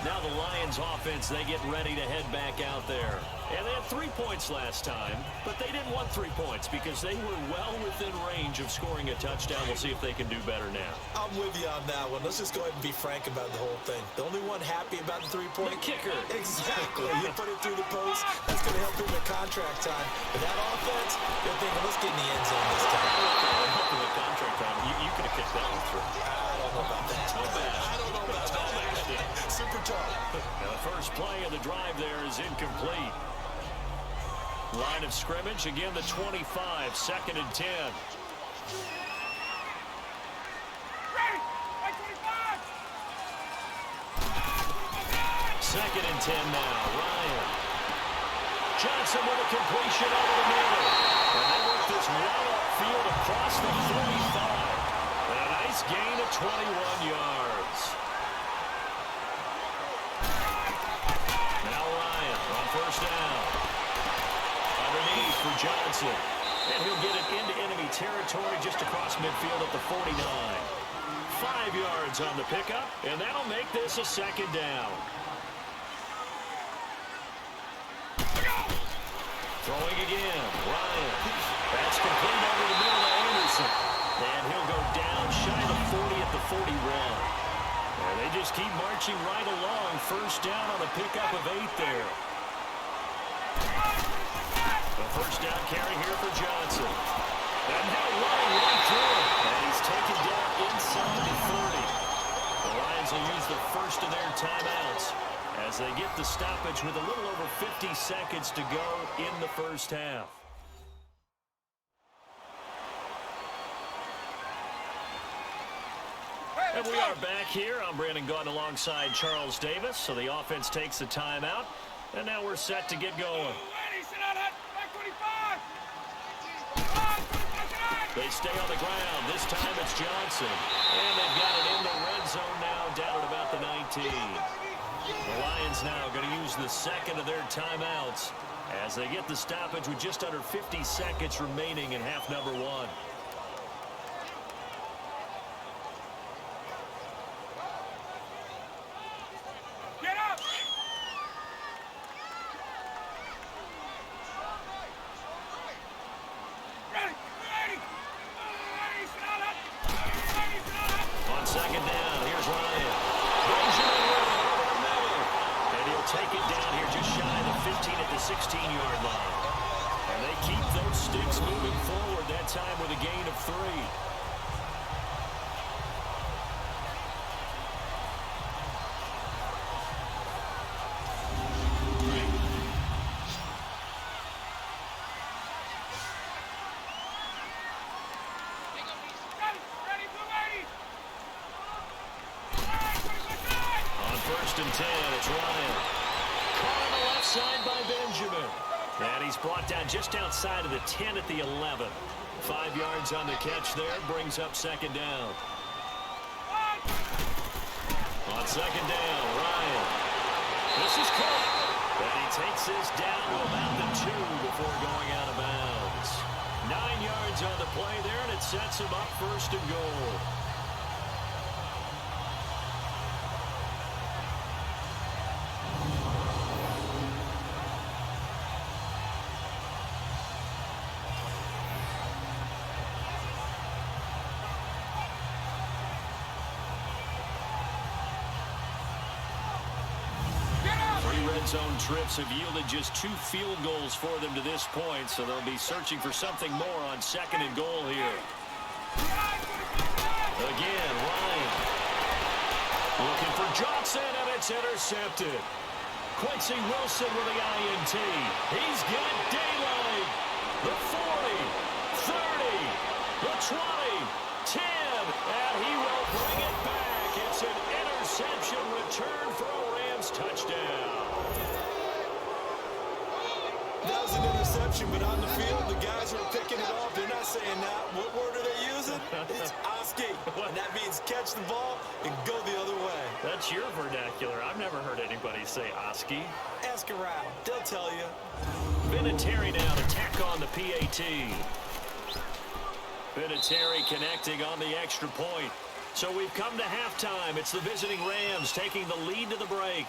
Now the Lions offense, they get ready to head back out there. And they had 3 points last time, but they didn't want 3 points because they were well within range of scoring a touchdown. We'll see if they can do better now. I'm with you on that one. Let's just go ahead and be frank about the whole thing. The only one happy about the 3-point? The kicker. Exactly. You put it through the post. That's going to help him in contract time. But that offense, they're thinking, let's get in the end zone this time. Help in the contract time. You could have kicked that one through. I don't know about that. I don't know about that. Super tough. Now the first play of the drive there is incomplete. Line of scrimmage, again the 25, 2nd and 10. Ready! 25! 2nd and 10 now. Ryan. Johnson with a completion over the middle. And they work this well upfield across the 45. And a nice gain of 21 yards. Now Ryan on 1st down. Underneath for Johnson. And he'll get it into enemy territory just across midfield at the 49. 5 yards on the pickup, and that'll make this a 2nd down. Throwing again, Ryan. That's complete over the middle to Anderson. And he'll go down shy of 40 at the 41. And they just keep marching right along. 1st down on the pickup of 8 there. The 1st down carry here for Johnson. And now running right through it. And he's taken down inside the 30. The Lions will use the first of their timeouts as they get the stoppage with a little over 50 seconds to go in the first half. And we are back here. I'm Brandon Gaunt alongside Charles Davis. So the offense takes the timeout. And now we're set to get going. They stay on the ground. This time it's Johnson. And they've got it in the red zone now, down at about the 19. The Lions now going to use the 2nd of their timeouts as they get the stoppage with just under 50 seconds remaining in half number 1. halftime with a gain of 3. First and 10, it's Ryan. Caught on the left side by Benjamin. And he's brought down just outside of the 10 at the 11. 5 yards on the catch there, brings up second down. On second down, Ryan. This is caught. And he takes this down to about the 2 before going out of bounds. 9 yards on the play there, and it sets him up first and goal. Zone trips have yielded just 2 field goals for them to this point, so they'll be searching for something more on second and goal here. Again, Ryan. Looking for Johnson, and it's intercepted. Quincy Wilson with the INT. He's got daylight. The 40, 30, the 20, 10, and he will bring it back. It's an interception return for a Rams touchdown. That was an interception, but on the field, the guys who are picking it off, they're not saying that. What word are they using? It's Oski. And that means catch the ball and go the other way. That's your vernacular. I've never heard anybody say Oski. Ask around. They'll tell you. Vinatieri now to tack on the PAT. Vinatieri connecting on the extra point. So we've come to halftime. It's the visiting Rams taking the lead to the break.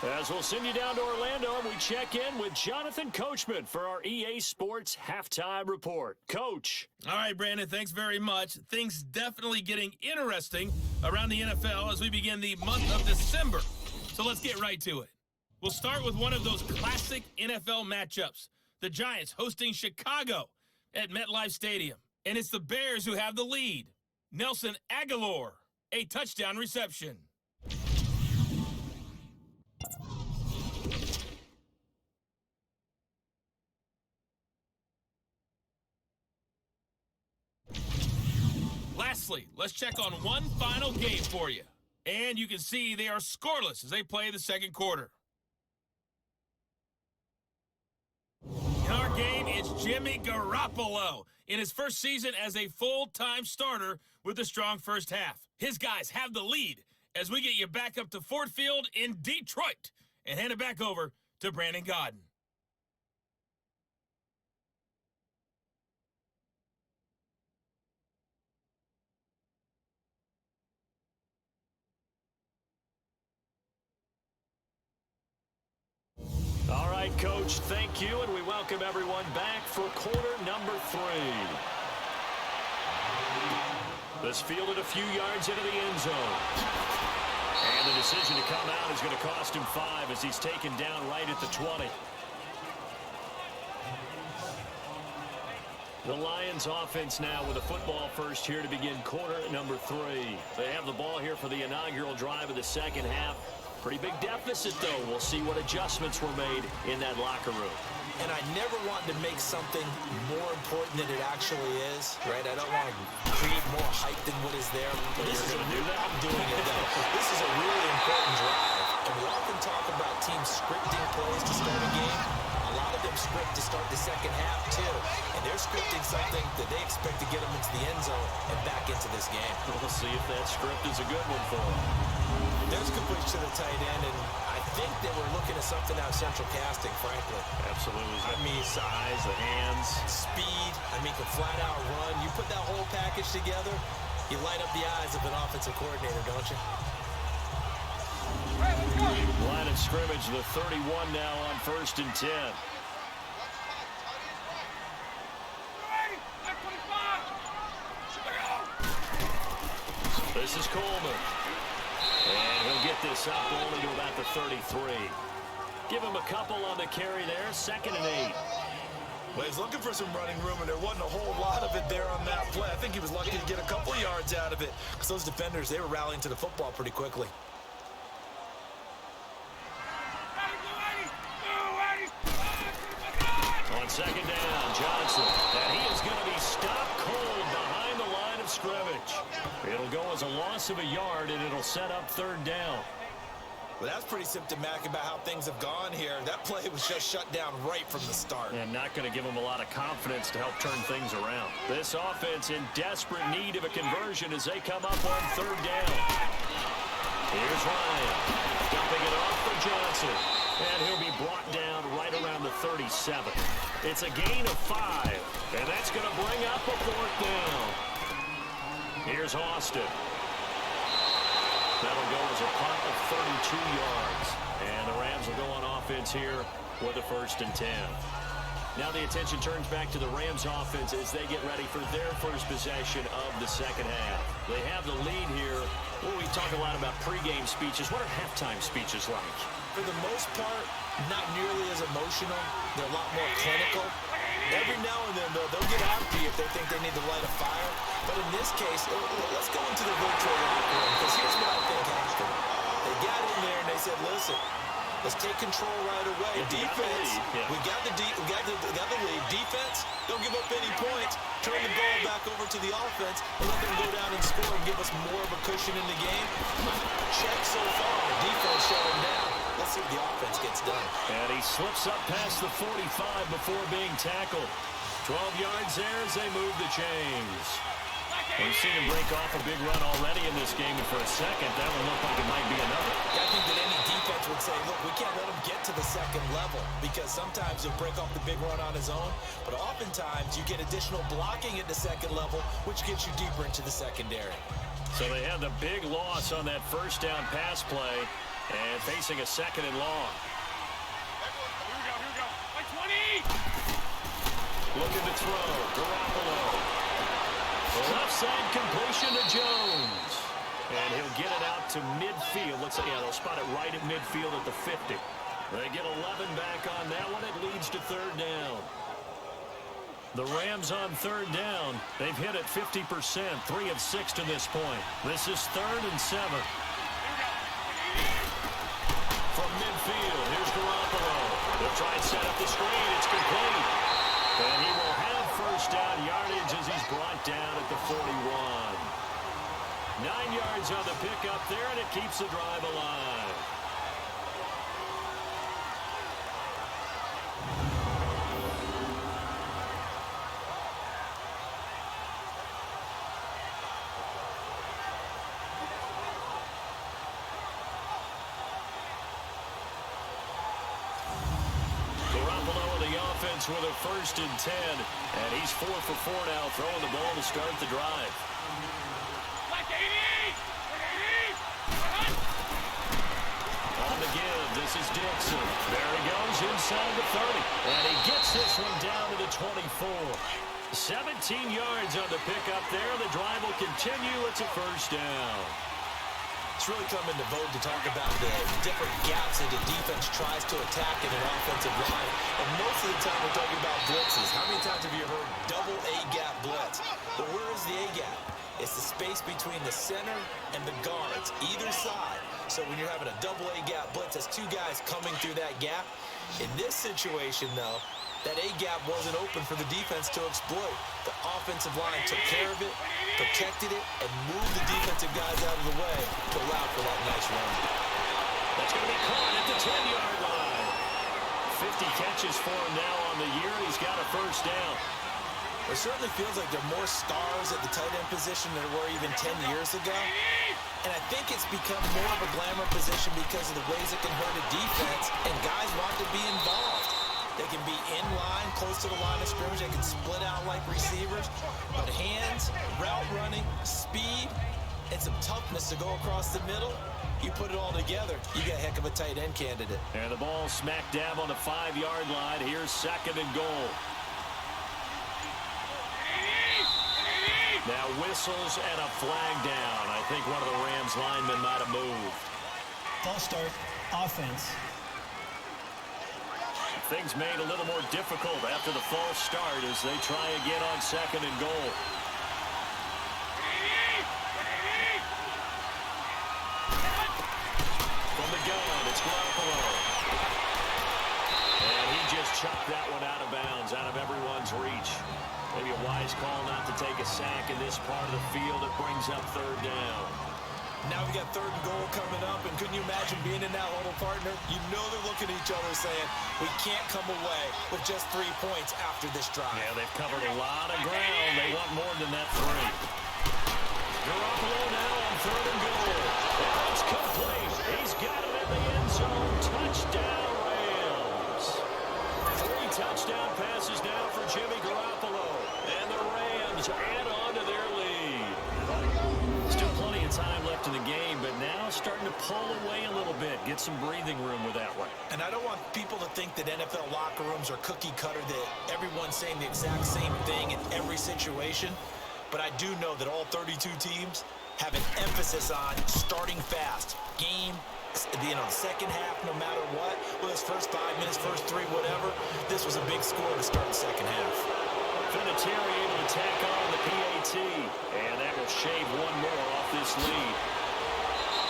As we'll send you down to Orlando, we check in with Jonathan Coachman for our EA Sports Halftime Report. Coach. All right, Brandon, thanks very much. Things definitely getting interesting around the NFL as we begin the month of December. So let's get right to it. We'll start with one of those classic NFL matchups. The Giants hosting Chicago at MetLife Stadium. And it's the Bears who have the lead. Nelson Aguilar, a touchdown reception. Lastly, let's check on one final game for you. And you can see they are scoreless as they play the second quarter. In our game, it's Jimmy Garoppolo in his first season as a full-time starter with a strong first half. His guys have the lead as we get you back up to Ford Field in Detroit and hand it back over to Brandon Godden. All right, Coach, thank you, and we welcome everyone back for quarter number 3. This fielded a few yards into the end zone. And the decision to come out is going to cost him 5 as he's taken down right at the 20. The Lions offense now with a football first here to begin quarter number 3. They have the ball here for the inaugural drive of the second half. Pretty big deficit, though. We'll see what adjustments were made in that locker room. And I never want to make something more important than it actually is, right? I don't want to create more hype than what is there. But you're going to do that? I'm doing it, though. This is a really important drive. And we often talk about teams scripting plays to start a game. A lot of them script to start the second half, too. And they're scripting something that they expect to get them into the end zone and back into this game. We'll see if that script is a good one for them. There's a good push to the tight end, and I think they were looking at something out of central casting, frankly. Absolutely. I mean, size, the hands. Speed, I mean, can flat out run. You put that whole package together, you light up the eyes of an offensive coordinator, don't you? Line of scrimmage, the 31 now on 1st and 10. This is Coleman. And he'll get this up only to about the 33. Give him a couple on the carry there, 2nd and 8. Well, he's looking for some running room, and there wasn't a whole lot of it there on that play. I think he was lucky to get a couple yards out of it because those defenders, they were rallying to the football pretty quickly. On second down, Johnson. And he is going to be stopped cold behind the line of scrimmage. It'll go as a loss of a yard, and it'll set up third down. Well, that's pretty symptomatic about how things have gone here. That play was just shut down right from the start. And not going to give them a lot of confidence to help turn things around. This offense in desperate need of a conversion as they come up on third down. Here's Ryan. Dumping it off for Johnson. And he'll be brought down right around the 37. It's a gain of 5. And that's going to bring up a fourth down. Here's Austin. That'll go as a punt of 32 yards. And the Rams will go on offense here with a 1st and 10. Now the attention turns back to the Rams offense as they get ready for their first possession of the second half. They have the lead here. Well, we talk a lot about pregame speeches. What are halftime speeches like? For the most part, not nearly as emotional. They're a lot more clinical. Every now and then, though, they'll get after you if they think they need to light a fire. But in this case, let's go into the virtual locker room, because here's what I think happened. They got in there and they said, listen, let's take control right away. Defense, we got the lead. Defense, don't give up any points. Turn the ball back over to the offense and let them go down and score and give us more of a cushion in the game. Check so far. Defense shut them down. Let's see what the offense gets done. And he slips up past the 45 before being tackled. 12 yards there as they move the chains. We've seen him break off a big run already in this game, and for a second, that one looked like it might be another. I think that any defense would say, look, we can't let him get to the second level, because sometimes he'll break off the big run on his own, but oftentimes you get additional blocking at the second level, which gets you deeper into the secondary. So they had the big loss on that first down pass play, and facing a 2nd and long. Here we go. Like 20! Looking to throw. Garoppolo. The left side completion to Jones. And he'll get it out to midfield. Looks like, they'll spot it right at midfield at the 50. They get 11 back on that one. It leads to third down. The Rams on third down. They've hit it 50%, 3 of 6 to this point. This is 3rd and 7. From midfield, here's Garoppolo. They'll try and set up the screen. It's complete. And he will have first down yardage as he's brought down at the 41. 9 yards on the pickup there, and it keeps the drive alive. With a 1st and 10, and he's 4 for 4 now, throwing the ball to start the drive. On the give, this is Dixon. There he goes inside the 30, and he gets this one down to the 24. 17 yards on the pickup there. The drive will continue. It's a 1st down. It's really come into vogue to talk about the different gaps that the defense tries to attack in an offensive line. And most of the time we're talking about blitzes. How many times have you heard double A-gap blitz? But where is the A-gap? It's the space between the center and the guards, either side. So when you're having a double A-gap blitz, that's 2 guys coming through that gap. In this situation, though, that A-gap wasn't open for the defense to exploit. The offensive line took care of it, protected it, and moved the defensive guys out of the way to allow for that nice run. That's going to be caught at the 10-yard line. 50 catches for him now on the year. He's got a 1st down. It certainly feels like there are more stars at the tight end position than there were even 10 years ago. And I think it's become more of a glamour position because of the ways it can hurt a defense, and guys want to be involved. They can be in line, close to the line of scrimmage. They can split out like receivers. But hands, route running, speed, and some toughness to go across the middle, you put it all together, you got a heck of a tight end candidate. And the ball smack dab on the 5-yard line. Here's 2nd and goal. Now whistles and a flag down. I think one of the Rams linemen might have moved. False start, offense. Things made a little more difficult after the false start as they try again on 2nd and goal. From the gun, it's Garoppolo. And he just chucked that one out of bounds, out of everyone's reach. Maybe a wise call not to take a sack in this part of the field. It brings up 3rd down. Now we got 3rd and goal coming up, and couldn't you imagine being in that huddle, partner? You know they're looking at each other saying, we can't come away with just 3 points after this drive. Yeah, they've covered a lot of ground. They want more than that 3. Garoppolo now on 3rd and goal. It's complete. He's got it in the end zone. Touchdown, Rams. 3 touchdown passes now for Jimmy Garoppolo. And the Rams add on to their lead. Still plenty of time left in the game, but now starting to pull away a little bit. Get some breathing room with that one. And I don't want people to think that NFL locker rooms are cookie cutter, that everyone's saying the exact same thing in every situation. But I do know that all 32 teams have an emphasis on starting fast. Game, the second half, no matter what, whether it's first 5 minutes, first 3, whatever, this was a big score to start the second half. Vinatieri able to tack on the PAT, and that will shave one more off this lead.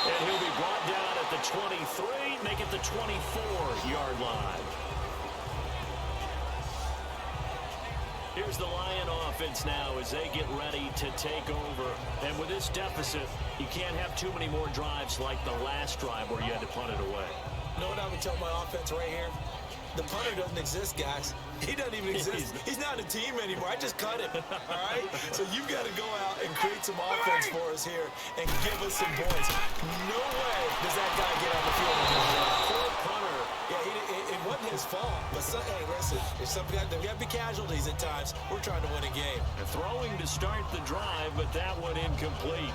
And he'll be brought down at the 23, make it the 24-yard line. Here's the Lion offense now as they get ready to take over. And with this deficit, you can't have too many more drives like the last drive where you had to punt it away. You know what I would tell my offense right here? The punter doesn't exist, guys. He doesn't even exist. He's not a team anymore. I just cut him, all right? So you've got to go out and create some offense for us here and give us some points. No way does that guy get on the field. Poor punter. Yeah, it wasn't his fault. But, hey, listen, there got to be casualties at times. We're trying to win a game. Throwing to start the drive, but that one incomplete.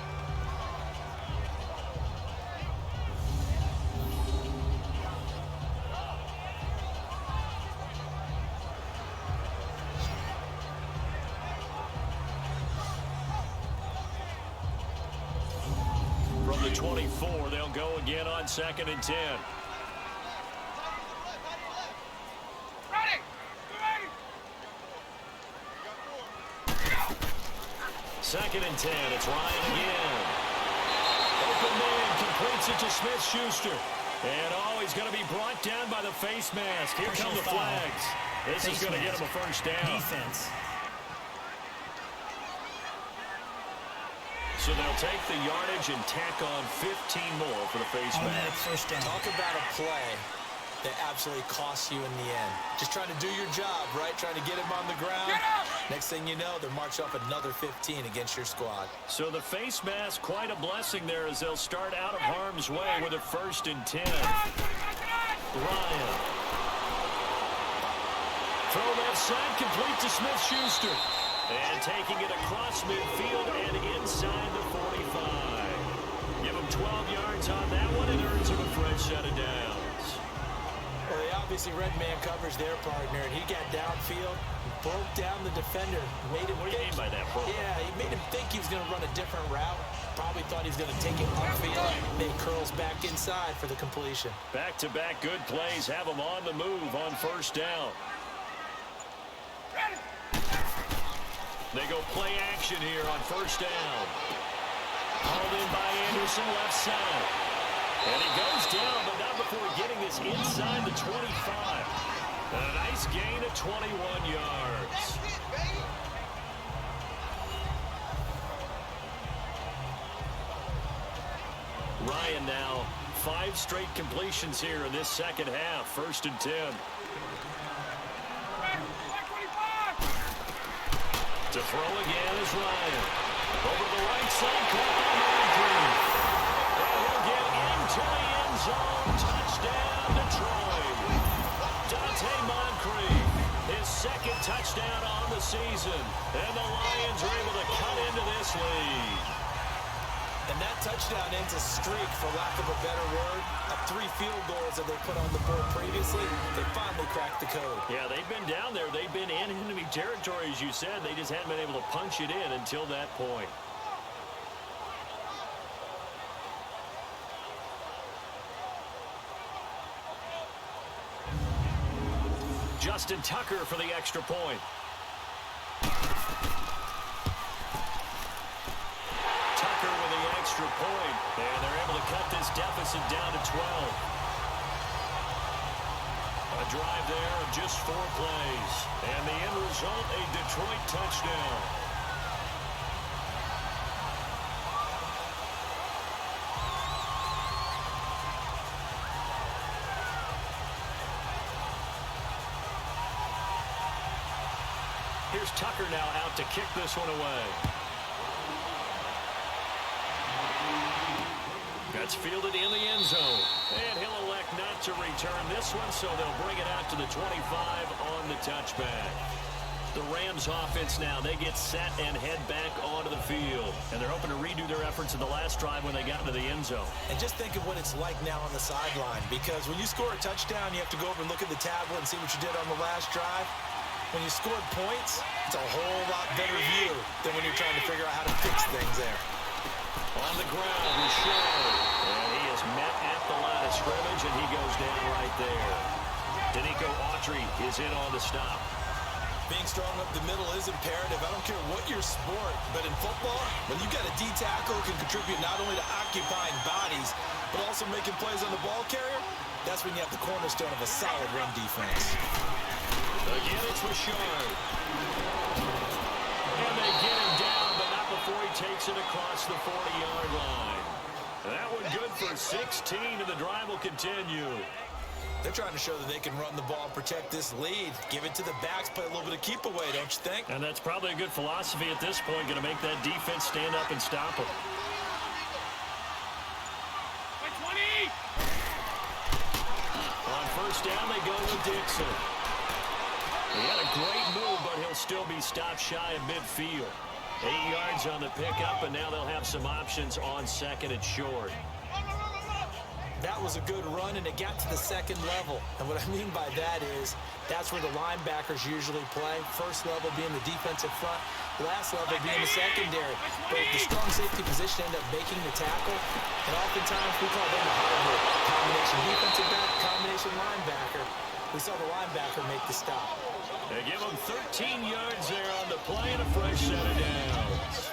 From the 24, they'll go again on 2nd and 10. 2nd and 10. It's Ryan again. Open man completes it to Smith-Schuster. And he's going to be brought down by the face mask. Here come the flags. This is going to get him a first down. Defense. So they'll take the yardage and tack on 15 more for the face mask. First down. Talk about a play that absolutely costs you in the end. Just trying to do your job, right? Trying to get him on the ground. Next thing you know, they're marching off another 15 against your squad. So the face mask, quite a blessing there as they'll start out of harm's way with a 1st and 10. Ryan. Throw left side, complete to Smith-Schuster. And taking it across midfield and inside the 45. Give him 12 yards on that one and earns him a fresh set of downs. Well, they obviously read man coverage their partner, and he got downfield, broke down the defender. Made him what do you mean by that, bro? Yeah, he made him think he was going to run a different route. Probably thought he was going to take it upfield. Then he curls back inside for the completion. Back-to-back good plays have him on the move on 1st down. They go play action here on 1st down. Hauled in by Anderson, left side. And he goes down, but not before getting this inside the 25. And a nice gain of 21 yards. Ryan now, 5 straight completions here in this second half. 1st and 10. To throw again is Ryan. Over the right side, caught by Moncrief. And he'll get into the end zone. Touchdown, Detroit. Dante Moncrief, his 2nd touchdown on the season. And the Lions are able to cut into this lead. And that touchdown ends a streak, for lack of a better word, of 3 field goals that they put on the board previously. They finally cracked the code. Yeah, they've been down there. They've been in enemy territory, as you said. They just hadn't been able to punch it in until that point. Justin Tucker for the extra point. Tucker with the extra point, and they're able to cut this deficit down to 12. A drive there of just 4 plays, and the end result, a Detroit touchdown. Here's Tucker now out to kick this one away. That's fielded in the end zone. And he'll elect not to return this one, so they'll bring it out to the 25 on the touchback. The Rams offense now, they get set and head back onto the field. And they're hoping to redo their efforts in the last drive when they got into the end zone. And just think of what it's like now on the sideline, because when you score a touchdown, you have to go over and look at the tablet and see what you did on the last drive. When you scored points, it's a whole lot better view than when you're trying to figure out how to fix things there. On the ground, Richard. And he is met at the line of scrimmage, and he goes down right there. Danico Autry is in on the stop. Being strong up the middle is imperative. I don't care what your sport, but in football, when you got a D tackle who can contribute not only to occupying bodies, but also making plays on the ball carrier, that's when you have the cornerstone of a solid run defense. Again, it's Richard. And they get him down, but not before he takes it across the 40-yard line. That one good for 16, and the drive will continue. They're trying to show that they can run the ball and protect this lead. Give it to the backs, play a little bit of keep away, don't you think? And that's probably a good philosophy at this point, going to make that defense stand up and stop them. On first down, they go with Dixon. He had a great move, but he'll still be stopped shy of midfield. 8 yards on the pickup, and now they'll have some options on second and short. That was a good run, and it got to the second level. And what I mean by that is that's where the linebackers usually play. First level being the defensive front, last level being the secondary. But the strong safety position ended up making the tackle, and oftentimes we call them the hybrid. Combination defensive back, combination linebacker. We saw the linebacker make the stop. They give him 13 yards there on the play and a fresh set of downs.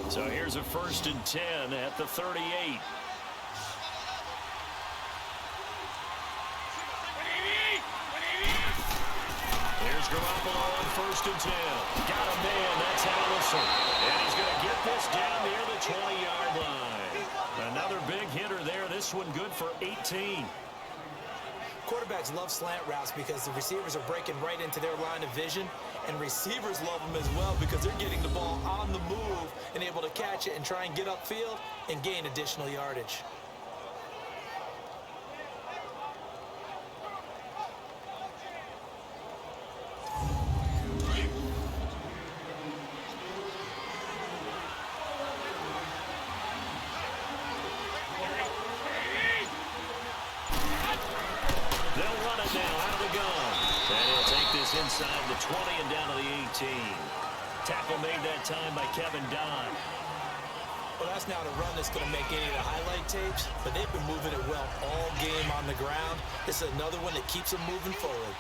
So here's a 1st and 10 at the 38. Here's Garoppolo on 1st and 10. Got a man, that's Allison. And he's going to get this down near the 20-yard line. Another big hitter there. This one good for 18. Quarterbacks love slant routes because the receivers are breaking right into their line of vision, and receivers love them as well because they're getting the ball on the move and able to catch it and try and get upfield and gain additional yardage. Inside the 20 and down to the 18. Tackle made that time by Kevin Dodd. Well, that's not a run that's going to make any of the highlight tapes, but they've been moving it well all game on the ground. This is another one that keeps them moving forward.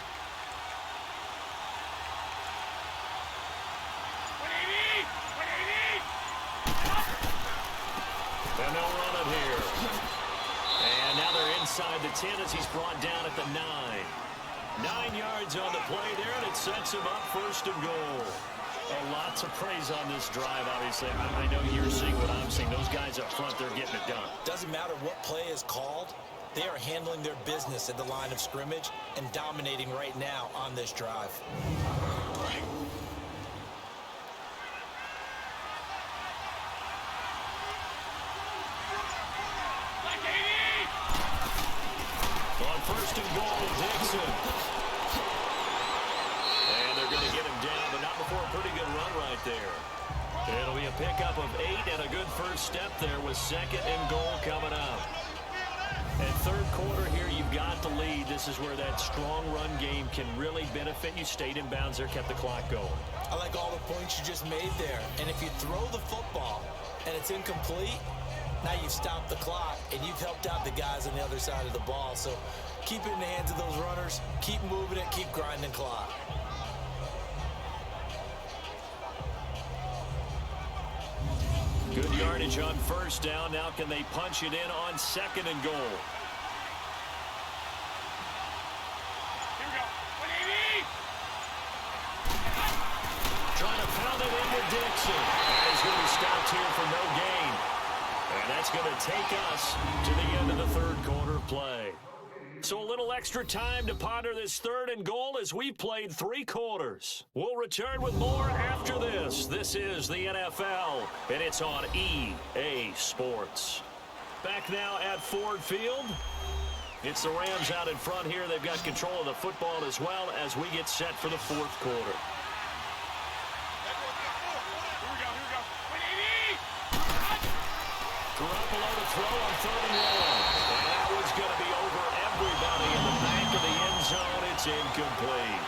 And they'll run it here. And now they're inside the 10 as he's brought down at the 9. 9 yards on the play there, and it sets him up 1st and goal. Lots of praise on this drive, obviously. I know you're seeing what I'm seeing. Those guys up front, they're getting it done. Doesn't matter what play is called. They are handling their business at the line of scrimmage and dominating right now on this drive. On 1st and goal, Dixon. And they're going to get him down, but not before a pretty good run right there. It'll be a pickup of 8 and a good first step there with 2nd and goal coming up. And third quarter here, you've got the lead. This is where that strong run game can really benefit you. Stayed in bounds there, kept the clock going. I like all the points you just made there. And if you throw the football and it's incomplete, now you've stopped the clock and you've helped out the guys on the other side of the ball. So keep it in the hands of those runners. Keep moving it. Keep grinding clock. Good yardage on first down. Now can they punch it in on second and goal? Here we go. 180! Trying to pound it into Dixon. He's going to be stopped here for no gain. And that's going to take us to the end of the third quarter play. So a little extra time to ponder this third and goal as we've played 3 quarters. We'll return with more after this. This is the NFL, and it's on EA Sports. Back now at Ford Field. It's the Rams out in front here. They've got control of the football as well as we get set for the fourth quarter. Garoppolo to throw on 3rd and 1. And that was going to be over everybody in the back of the end zone. It's incomplete.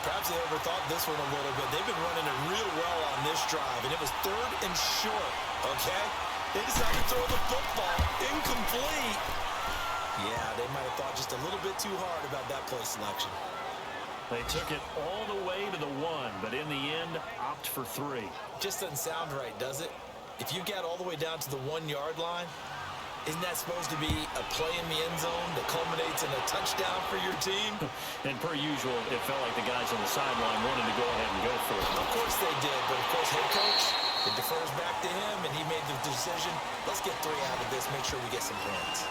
Perhaps they overthought this one a little bit. They've been running it real well on this drive, and it was 3rd and short, okay? They decided to throw the football incomplete. Yeah, they might have thought just a little bit too hard about that play selection. They took it all the way to the 1, but in the end, opt for 3. Just doesn't sound right, does it? If you get all the way down to the 1-yard line, isn't that supposed to be a play in the end zone that culminates in a touchdown for your team? And per usual, it felt like the guys on the sideline wanted to go ahead and go for it. Of course they did, but of course head coach, it defers back to him, and he made the decision, let's get 3 out of this, make sure we get some points.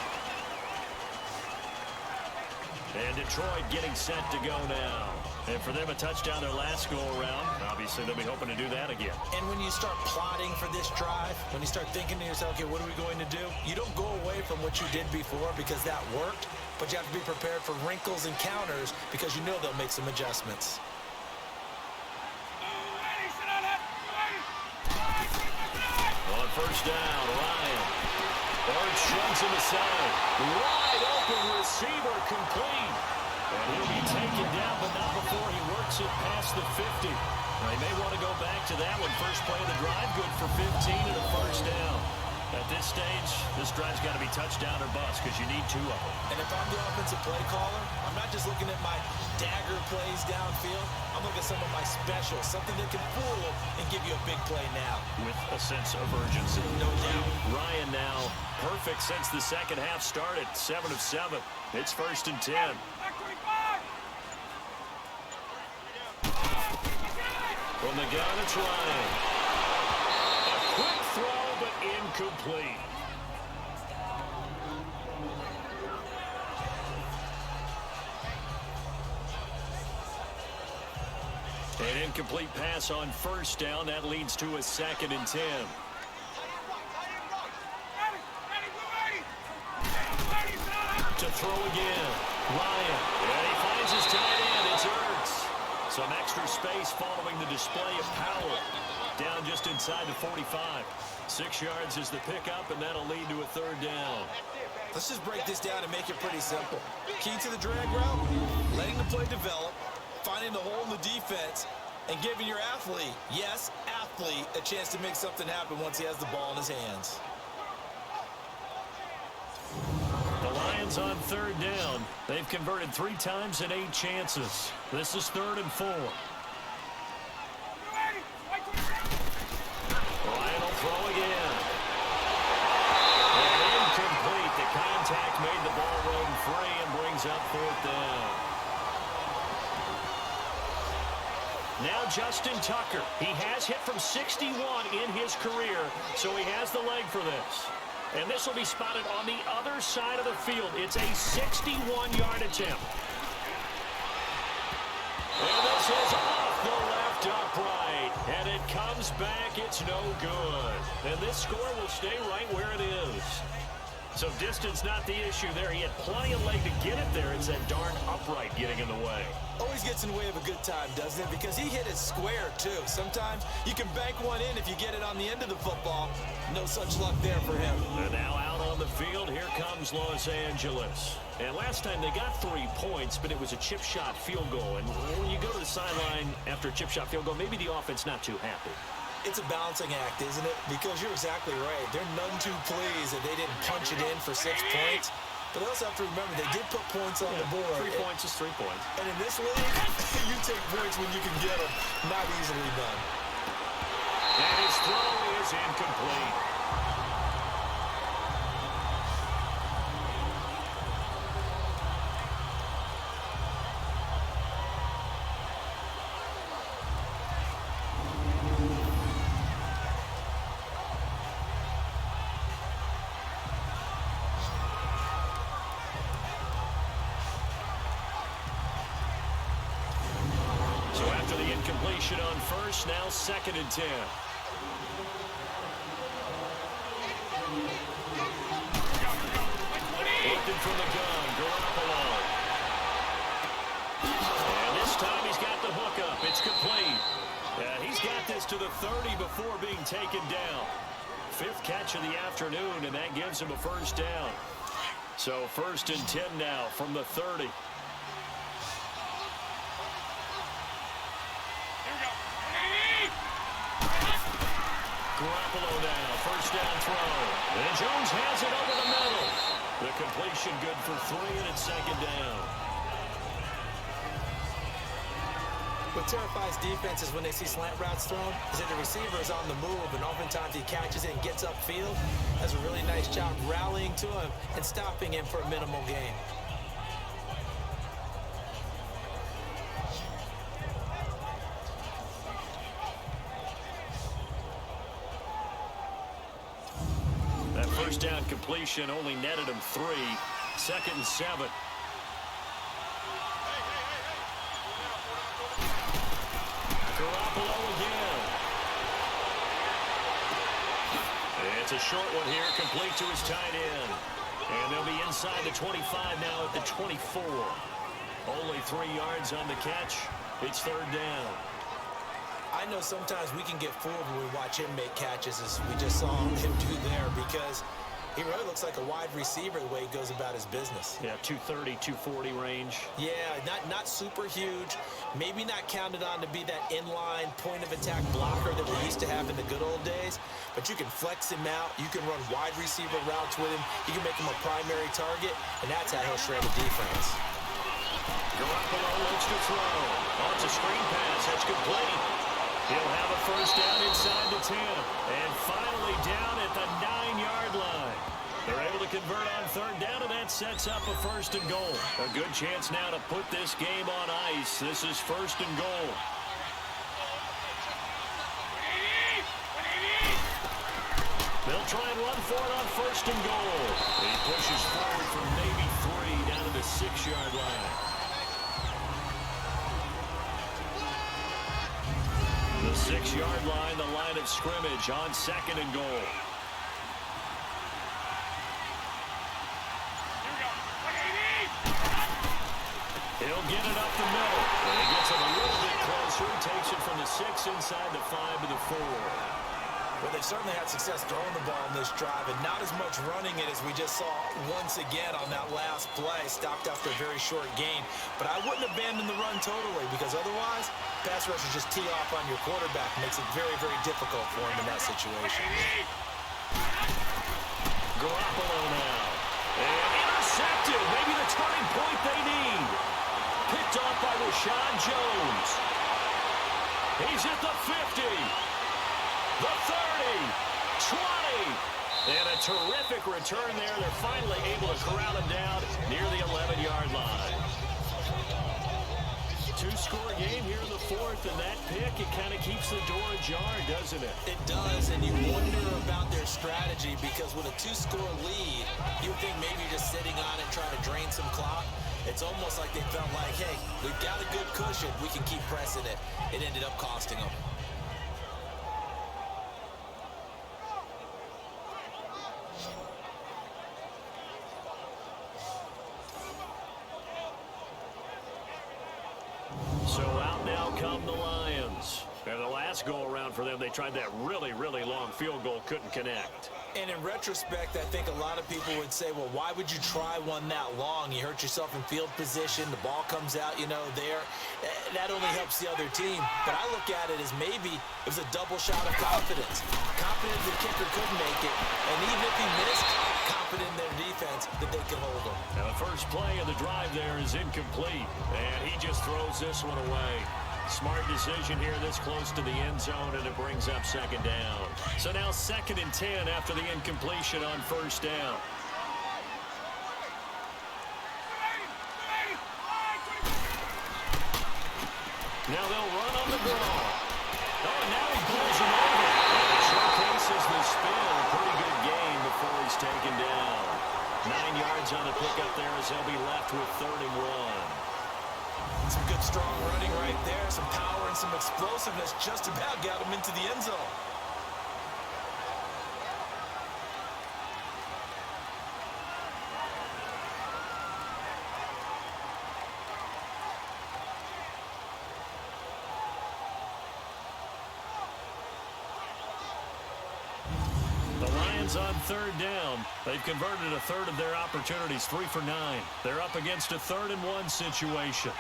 And Detroit getting set to go now. And for them, a touchdown their last go-around. Obviously, they'll be hoping to do that again. And when you start plotting for this drive, when you start thinking to yourself, okay, what are we going to do? You don't go away from what you did before because that worked, but you have to be prepared for wrinkles and counters because you know they'll make some adjustments. On first down, Ryan. Bird shrugs him aside. Wide open receiver complete. And he'll be taken down, but not before he works it past the 50. They may want to go back to that one. First play of the drive, good for 15 and a first down. At this stage, this drive's got to be touchdown or bust because you need 2 of them. And if I'm the offensive play caller, I'm not just looking at my dagger plays downfield. I'm looking at some of my specials, something that can fool and give you a big play now. With a sense of urgency. No doubt. Ryan now perfect since the second half started. 7 of 7. It's 1st and 10. From the gun, it's Ryan. A quick throw, but incomplete. An incomplete pass on first down. That leads to a 2nd and 10. To throw again. Ryan. And he finds his tight end. It's Ertz. Some extra space following the display of power. Down just inside the 45. 6 yards is the pickup, and that'll lead to a 3rd down. Let's just break this down and make it pretty simple. Key to the drag route, letting the play develop, finding the hole in the defense, and giving your athlete, yes, athlete, a chance to make something happen once he has the ball in his hands. The Lions on 3rd down. They've converted 3 times in 8 chances. This is 3rd and 4. Ryan will throw again. And incomplete. The contact made the ball run free and brings up 4th down. Now Justin Tucker. He has hit from 61 in his career, so he has the leg for this. And this will be spotted on the other side of the field. It's a 61-yard attempt. And this is off the left upright. And it comes back. It's no good. And this score will stay right where it is. So distance not the issue there. He had plenty of leg to get it there. It's that darn upright getting in the way. Always gets in the way of a good time, doesn't it? Because he hit it square, too. Sometimes you can bank one in if you get it on the end of the football. No such luck there for him. And now out on the field, here comes Los Angeles. And last time they got 3 points, but it was a chip shot field goal. And when you go to the sideline after a chip shot field goal, maybe the offense not too happy. It's a balancing act, isn't it? Because you're exactly right. They're none too pleased that they didn't punch it in for 6 points. But they also have to remember they did put points on the board. 3 points is 3 points. And in this league, you take points when you can get them. Not easily done. And his throw is incomplete. Completion on first, now 2nd and 10. Looking from the gun, Garoppolo. And this time he's got the hook up. It's complete. He's got this to the 30 before being taken down. 5th catch of the afternoon, and that gives him a first down. So 1st and 10 now from the 30. Garoppolo now, first down throw. And Jones has it over the middle. The completion good for 3, and it's 2nd down. What terrifies defenses when they see slant routes thrown is that the receiver is on the move, and oftentimes he catches it and gets upfield. Does a really nice job rallying to him and stopping him for a minimal gain. First down completion only netted him 3. 2nd and 7. Garoppolo again. It's a short one here, complete to his tight end. And they'll be inside the 25 now at the 24. Only 3 yards on the catch. It's 3rd down. I know sometimes we can get fooled when we watch him make catches, as we just saw him do there, because he really looks like a wide receiver the way he goes about his business. Yeah, 230, 240 range. Yeah, not super huge. Maybe not counted on to be that inline point-of-attack blocker that we used to have in the good old days, but you can flex him out. You can run wide receiver routes with him. You can make him a primary target, and that's how he'll shred a defense. Garoppolo looks to throw. Oh, it's a screen pass. That's complete. He'll have a first down inside the 10. And finally down at the 9-yard line. They're able to convert on 3rd down, and that sets up a 1st and goal. A good chance now to put this game on ice. This is 1st and goal. They'll try and run for it on 1st and goal. He pushes forward for maybe 3 down to the 6-yard line. The 6-yard line, the line of scrimmage on 2nd and goal. He'll get it up the middle. And he gets it a little bit closer. Takes it from the 6 inside the 5 to the 4. Well, they've certainly had success throwing the ball in this drive, and not as much running it as we just saw once again on that last play, stopped after a very short gain. But I wouldn't abandon the run totally, because otherwise, pass rushers just tee off on your quarterback. Makes it very, very difficult for him in that situation. Garoppolo now. And intercepted. Maybe the turning point they need. Picked off by Rashad Jones. He's at the 50. The 30, 20, and a terrific return there. They're finally able to corral him down near the 11-yard line. 2-score game here in the 4th, and that pick, it kind of keeps the door ajar, doesn't it? It does, and you wonder about their strategy, because with a 2-score lead, you think maybe you're just sitting on it trying to drain some clock. It's almost like they felt like, hey, we've got a good cushion. We can keep pressing it. It ended up costing them. down for them. They tried that really, really long field goal, couldn't connect. And in retrospect, I think a lot of people would say, well, why would you try one that long? You hurt yourself in field position. The ball comes out, there. That only helps the other team. But I look at it as maybe it was a double shot of confidence. Confident the kicker could make it. And even if he missed, confident in their defense that they can hold him. Now the first play of the drive there is incomplete. And he just throws this one away. Smart decision here this close to the end zone, and it brings up second down. So now 2nd and 10 after the incompletion on first down. Now they'll run on the draw. Oh, now he pulls him over. And it showcases the spin. A pretty good gain before he's taken down. 9 yards on the pickup there as they'll be left with 3rd and 1. Some good, strong running right there. Some power and some explosiveness just about got him into the end zone. The Lions on 3rd down. They've converted a 1/3 of their opportunities, 3 for 9. They're up against a 3rd and 1 situation.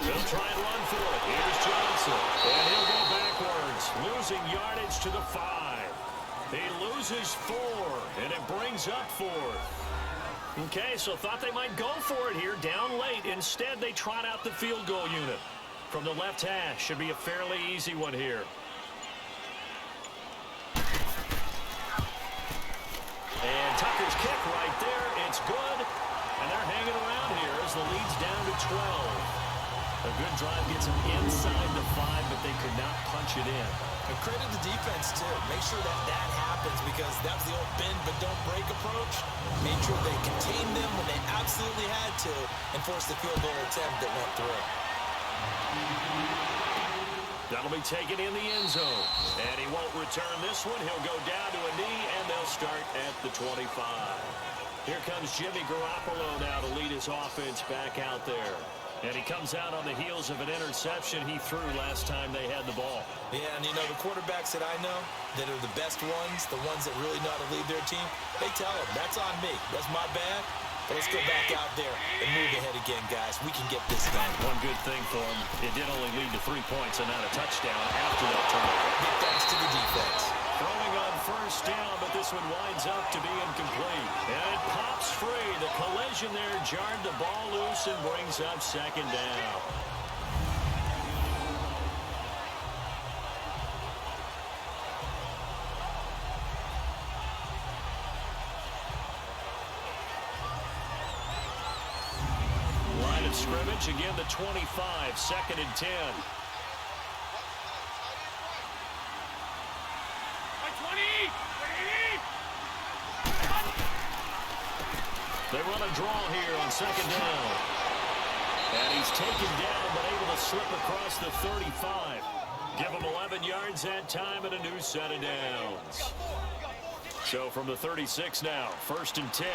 They'll try and run for it. Here's Johnson. And he'll go backwards, losing yardage to the 5. He loses 4, and it brings up 4th. Okay, so thought they might go for it here, down late. Instead, they trot out the field goal unit. From the left hash, should be a fairly easy one here. And Tucker's kick right there. It's good. And they're hanging around here as the lead's down to 12. A good drive gets them inside the 5, but they could not punch it in. And credit the defense, too. Make sure that happens because that was the old bend but don't break approach. Made sure they contained them when they absolutely had to and forced the field goal attempt that went through. That'll be taken in the end zone. And he won't return this one. He'll go down to a knee, and they'll start at the 25. Here comes Jimmy Garoppolo now to lead his offense back out there. And he comes out on the heels of an interception he threw last time they had the ball. Yeah, and the quarterbacks that I know that are the best ones, the ones that really know how to lead their team, they tell them, that's on me. That's my bad. But let's go back out there and move ahead again, guys. We can get this done. One good thing for him, it did only lead to 3 points and not a touchdown after that turnover. Big thanks to the defense. Throwing on first down, but this one winds up to be incomplete. And it pops free. The collision there jarred the ball loose and brings up second down. Line of scrimmage, again the 25, 2nd and 10. They run a draw here on 2nd down. And he's taken down, but able to slip across the 35. Give him 11 yards that time and a new set of downs. So from the 36 now, 1st and 10.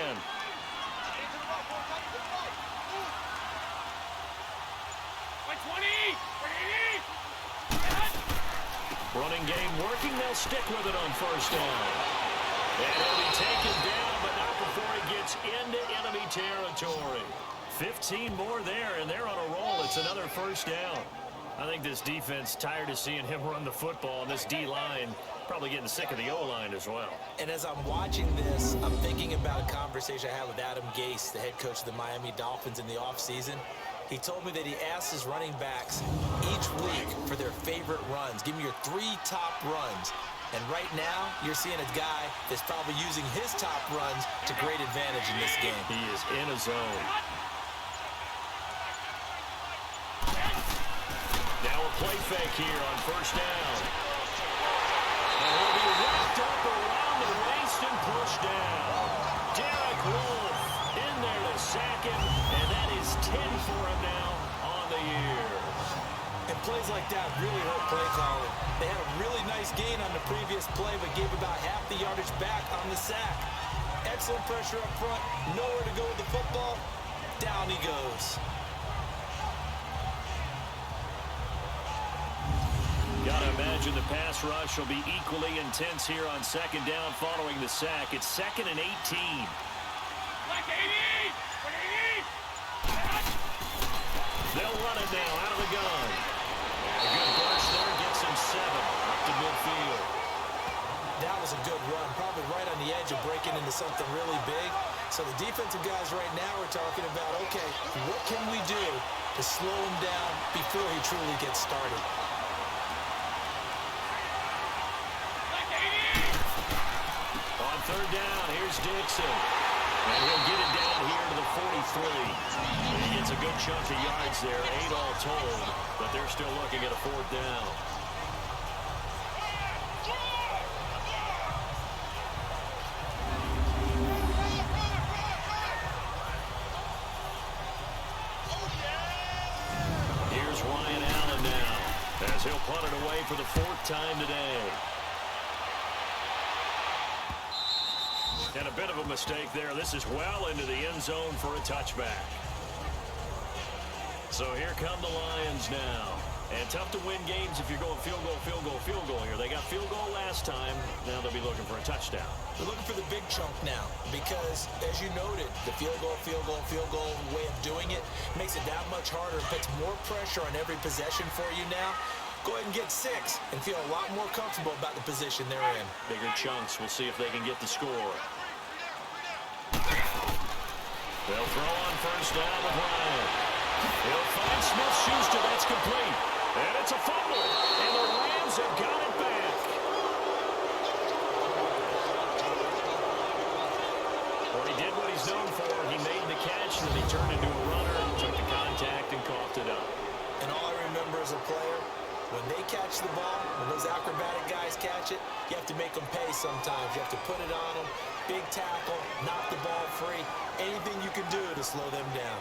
Running game working. They'll stick with it on 1st down. And he'll be taken down, but not before he gets into enemy territory. 15 more there, and they're on a roll. It's another 1st down. I think this defense tired of seeing him run the football, and this D-line probably getting sick of the O-line as well. And as I'm watching this, I'm thinking about a conversation I had with Adam Gase, the head coach of the Miami Dolphins in the offseason. He told me that he asked his running backs each week for their favorite runs. Give me your 3 top runs. And right now, you're seeing a guy that's probably using his top runs to great advantage in this game. He is in a zone. Now a play fake here on 1st down. And he'll be wrapped up around the waist and pushed down. Derek Wolfe in there to sack him, and that is 10 for him now on the year. And plays like that really hurt play calling. They had a really nice gain on the previous play, but gave about half the yardage back on the sack. Excellent pressure up front, nowhere to go with the football. Down he goes. Gotta imagine the pass rush will be equally intense here on second down following the sack. It's 2nd and 18. They'll run it now out of the gun. And a good burst there gets him 7 up to midfield. That was a good run, probably right on the edge of breaking into something really big. So the defensive guys right now are talking about, okay, what can we do to slow him down before he truly gets started? On third down, here's Dixon. And he'll get it down here to the 43. He gets a good chunk of yards there, 8 all told, but they're still looking at a 4th down. Here's Ryan Allen now, as he'll punt it away for the 4th time today. And a bit of a mistake there. This is well into the end zone for a touchback. So here come the Lions now. And tough to win games if you're going field goal, field goal, field goal here. They got field goal last time. Now they'll be looking for a touchdown. They're looking for the big chunk now because, as you noted, the field goal way of doing it makes it that much harder and puts more pressure on every possession for you now. Go ahead and get 6 and feel a lot more comfortable about the position they're in. Bigger chunks. We'll see if they can get the score. They'll throw on first down with Ryan. He'll find Smith-Schuster. That's complete. And it's a fumble. And the Rams have got it back. Well, he did what he's known for. He made the catch, and then he turned into a runner, took the contact, and coughed it up. And all I remember as a player, when they catch the ball, when those acrobatic guys catch it, you have to make them pay sometimes. You have to put it on them. Big tackle, knock the ball free. Anything you can do to slow them down.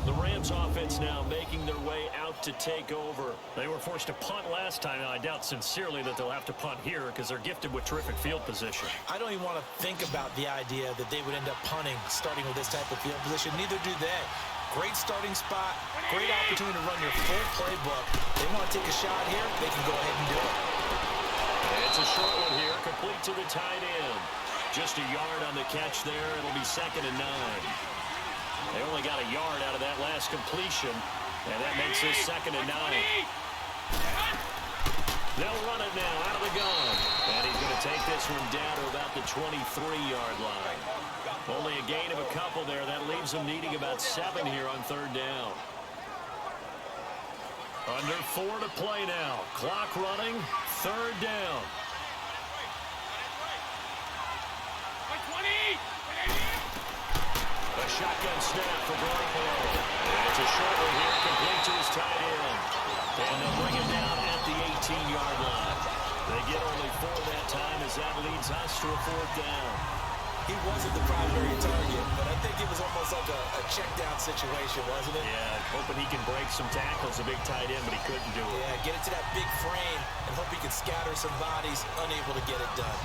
The Rams offense now making their way out to take over. They were forced to punt last time, and I doubt sincerely that they'll have to punt here because they're gifted with terrific field position. I don't even want to think about the idea that they would end up punting starting with this type of field position. Neither do they. Great starting spot, great opportunity to run your full playbook. They want to take a shot here, they can go ahead and do it. It's a short one here, complete to the tight end. Just a yard on the catch there. It'll be 2nd and 9. They only got a yard out of that last completion, and that makes this 2nd and 9. They'll run it now out of the gun, and he's going to take this one down to about the 23-yard line. Only a gain of a couple there. That leaves them needing about 7 here on third down. Under 4 to play now. Clock running. Third down. A shotgun snap for Garoppolo. And it's a short one here, complete to his tight end. And they'll bring him down at the 18-yard line. They get only 4 that time as that leads us to a 4th down. He wasn't the primary target, but I think it was almost like a check-down situation, wasn't it? Yeah, hoping he can break some tackles, a big tight end, but he couldn't do it. Yeah, get it to that big frame and hope he can scatter some bodies, unable to get it done.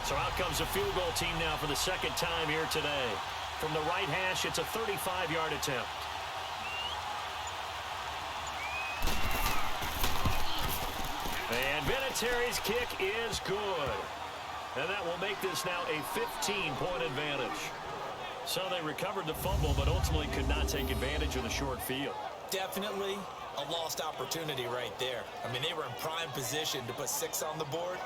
So out comes a field goal team now for the 2nd time here today. From the right hash, it's a 35-yard attempt. And Vinatieri's kick is good. And that will make this now a 15-point advantage. So they recovered the fumble, but ultimately could not take advantage of the short field. Definitely a lost opportunity right there. I mean, they were in prime position to put 6 on the board.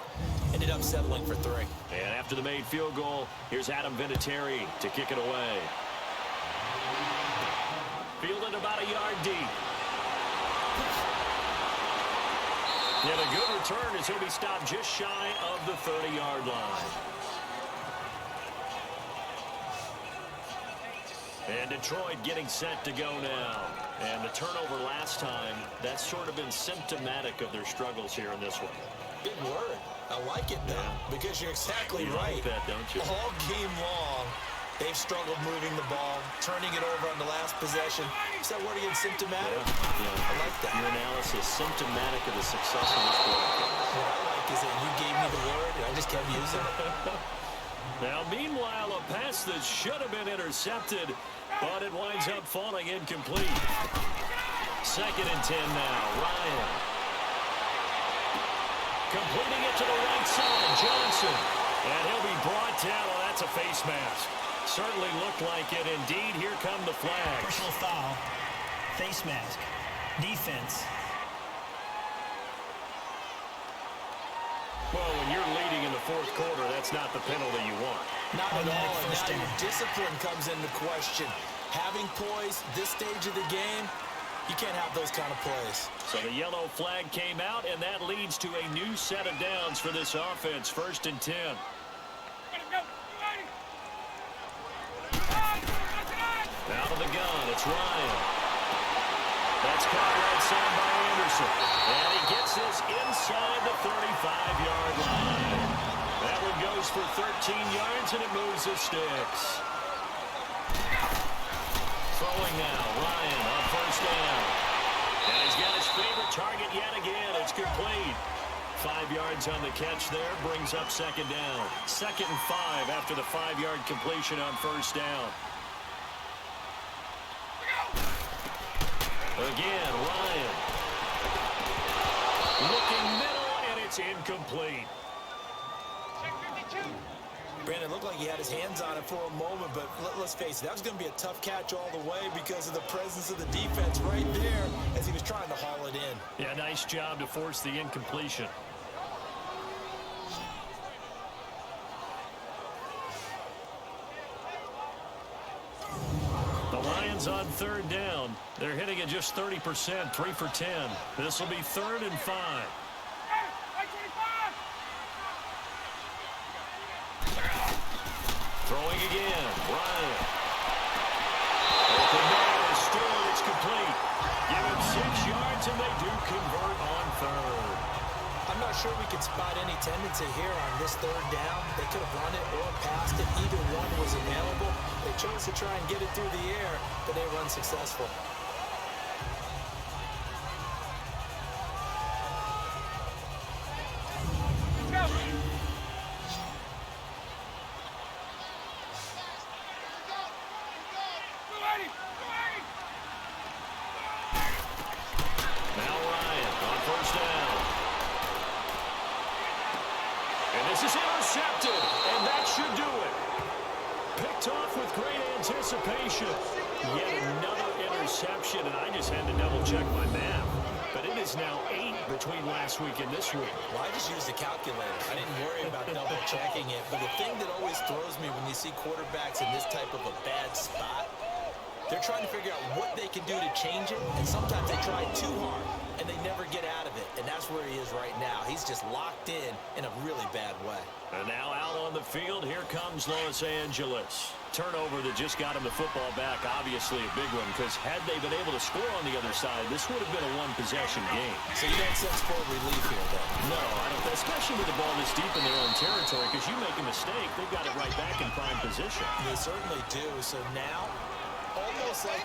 Ended up settling for 3. And after the made field goal, here's Adam Vinatieri to kick it away. Fielded about a yard deep. And a good return as he'll be stopped just shy of the 30-yard line. And Detroit getting set to go now. And the turnover last time, that's sort of been symptomatic of their struggles here in this one. Big word. I like it, though, because you're exactly you right. Like that, don't you? All game long, they've struggled moving the ball, turning it over on the last possession. Is that word again, symptomatic? Yeah. I like that. Your analysis, symptomatic of the success of this play. What I like is that you gave me the word, and I just kept using it. Now, meanwhile, a pass that should have been intercepted, but it winds up falling incomplete. 2nd and 10 now. Ryan. Completing it to the right side. Johnson. And he'll be brought down. Oh, that's a face mask. Certainly looked like it. Indeed, here come the flags. Personal foul. Face mask. Defense. Well, when you're leading in the 4th quarter, that's not the penalty you want. Not at all. And First now down. your discipline comes into question. Having poise this stage of the game, you can't have those kind of plays. So the yellow flag came out, and that leads to a new set of downs for this offense. 1st and 10. Out of the gun, it's Ryan. That's caught right side by Anderson. And he gets this inside the 35-yard line. That one goes for 13 yards, and it moves the sticks. Throwing now, Ryan on 1st down. And he's got his favorite target yet again. It's complete. 5 yards on the catch there, brings up 2nd down. 2nd and 5 after the 5-yard completion on 1st down. Again, Ryan. Looking middle, and it's incomplete. Brandon, looked like he had his hands on it for a moment, but let's face it, that was going to be a tough catch all the way because of the presence of the defense right there as he was trying to haul it in. Yeah, nice job to force the incompletion. The Lions on 3rd down. They're hitting at just 30%, 3 for 10. This will be 3rd and 5. Throwing again, Ryan. Open man is still, it's complete. Give him 6 yards, and they do convert on 3rd. I'm not sure we could spot any tendency here on this 3rd down. They could have run it or passed it. Either one was available. They chose to try and get it through the air, but they were unsuccessful. Now Ryan on 1st down. And this is intercepted, and that should do it. Picked off with great anticipation. Yet another interception, and I just had to double-check my math. But it is now 8 between last week and this week. Well, I just used a calculator. I didn't worry about double-checking it. But the thing that always throws me when you see quarterbacks in this type of a bad spot, they're trying to figure out what they can do to change it, and sometimes they try too hard, and they never get out of it, and that's where he is right now. He's just locked in a really bad way. And now out on the field, here comes Los Angeles. Turnover that just got him the football back, obviously a big one, because had they been able to score on the other side, this would have been a one-possession game. So you don't sense full relief here, then? No, I don't, especially with the ball this deep in their own territory, because you make a mistake, they've got it right back in prime position. They certainly do. So now, almost like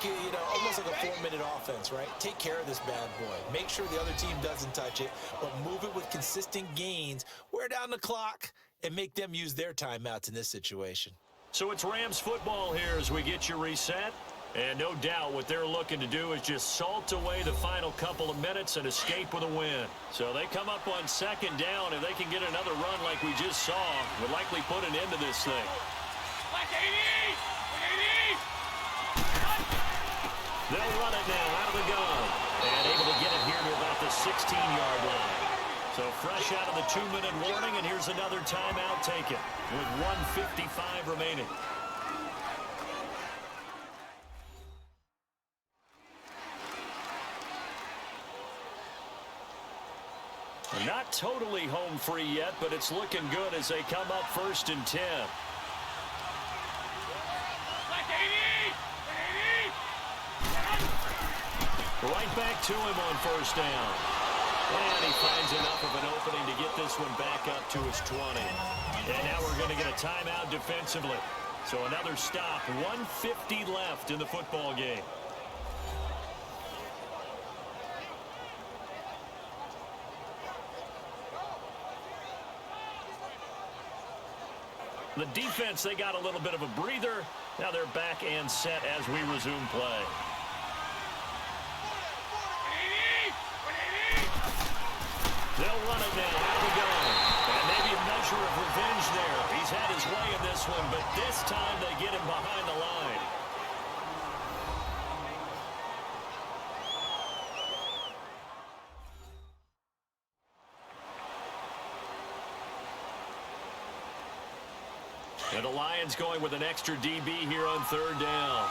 almost like a 4-minute offense, right? Take care of this bad boy. Make sure the other team doesn't touch it, but move it with consistent gains. Wear down the clock and make them use their timeouts in this situation. So it's Rams football here as we get you reset. And no doubt what they're looking to do is just salt away the final couple of minutes and escape with a win. So they come up on 2nd down. If they can get another run like we just saw, would likely put an end to this thing. They'll run it now out of the gun. And able to get it here to about the 16-yard line. So fresh out of the 2-minute warning, and here's another timeout taken with 1:55 remaining. Not totally home free yet, but it's looking good as they come up 1st and 10. Right back to him on 1st down. And he finds enough of an opening to get this one back up to his 20. And now we're going to get a timeout defensively. So another stop, 1:50 left in the football game. The defense, they got a little bit of a breather. Now they're back and set as we resume play. They'll run it now. Out we go. And maybe a measure of revenge there. He's had his way in this one, but this time they get him behind the line. And the Lions going with an extra DB here on third down.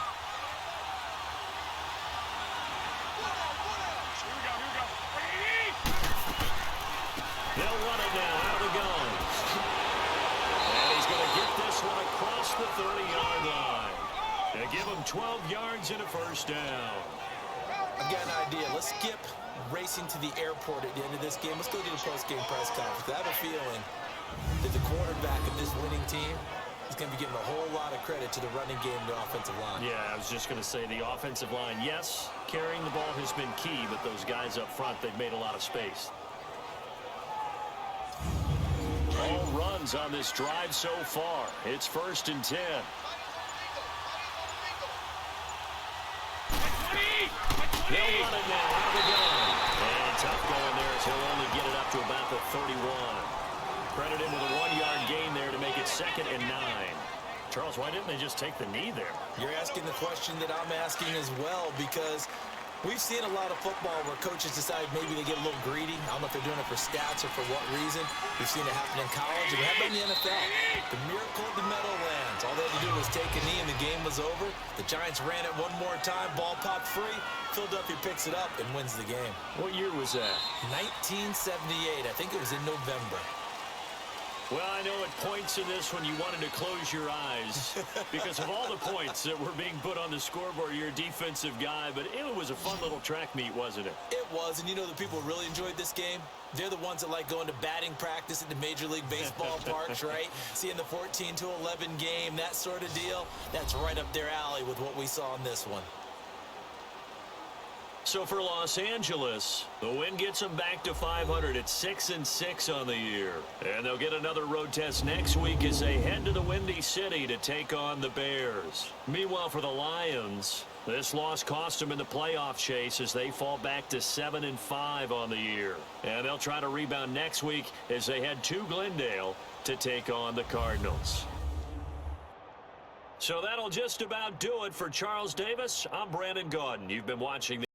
They'll run it now. Out it goes. And he's going to get this one across the 30-yard line. And give him 12 yards and a first down. I've got an idea. Let's skip racing to the airport at the end of this game. Let's go to the post-game press conference. I have a feeling that the quarterback of this winning team is going to be giving a whole lot of credit to the running game and the offensive line. Yeah, I was just going to say the offensive line, yes, carrying the ball has been key, but those guys up front, they've made a lot of space. All runs on this drive so far. It's 1st and 10. They'll run it now. Out of the gun. And tough going there as he'll only get it up to about the 31. Credit him with a 1-yard gain there to make it 2nd and 9. Charles, why didn't they just take the knee there? You're asking the question that I'm asking as well, because we've seen a lot of football where coaches decide maybe they get a little greedy. I don't know if they're doing it for stats or for what reason. We've seen it happen in college, and we have it in the NFL. The miracle of the Meadowlands. All they had to do was take a knee, and the game was over. The Giants ran it one more time. Ball popped free. Philadelphia picks it up and wins the game. What year was that? 1978. I think it was in November. Well, I know at points in this one you wanted to close your eyes because of all the points that were being put on the scoreboard. You're a defensive guy, but it was a fun little track meet, wasn't it? It was, and you know the people who really enjoyed this game? They're the ones that like going to batting practice at the Major League Baseball parks, right? Seeing the 14-11 game, that sort of deal. That's right up their alley with what we saw in this one. So for Los Angeles, the win gets them back to 500 at 6-6 on the year. And they'll get another road test next week as they head to the Windy City to take on the Bears. Meanwhile, for the Lions, this loss cost them in the playoff chase as they fall back to 7-5 on the year. And they'll try to rebound next week as they head to Glendale to take on the Cardinals. So that'll just about do it for Charles Davis. I'm Brandon Gaudin. You've been watching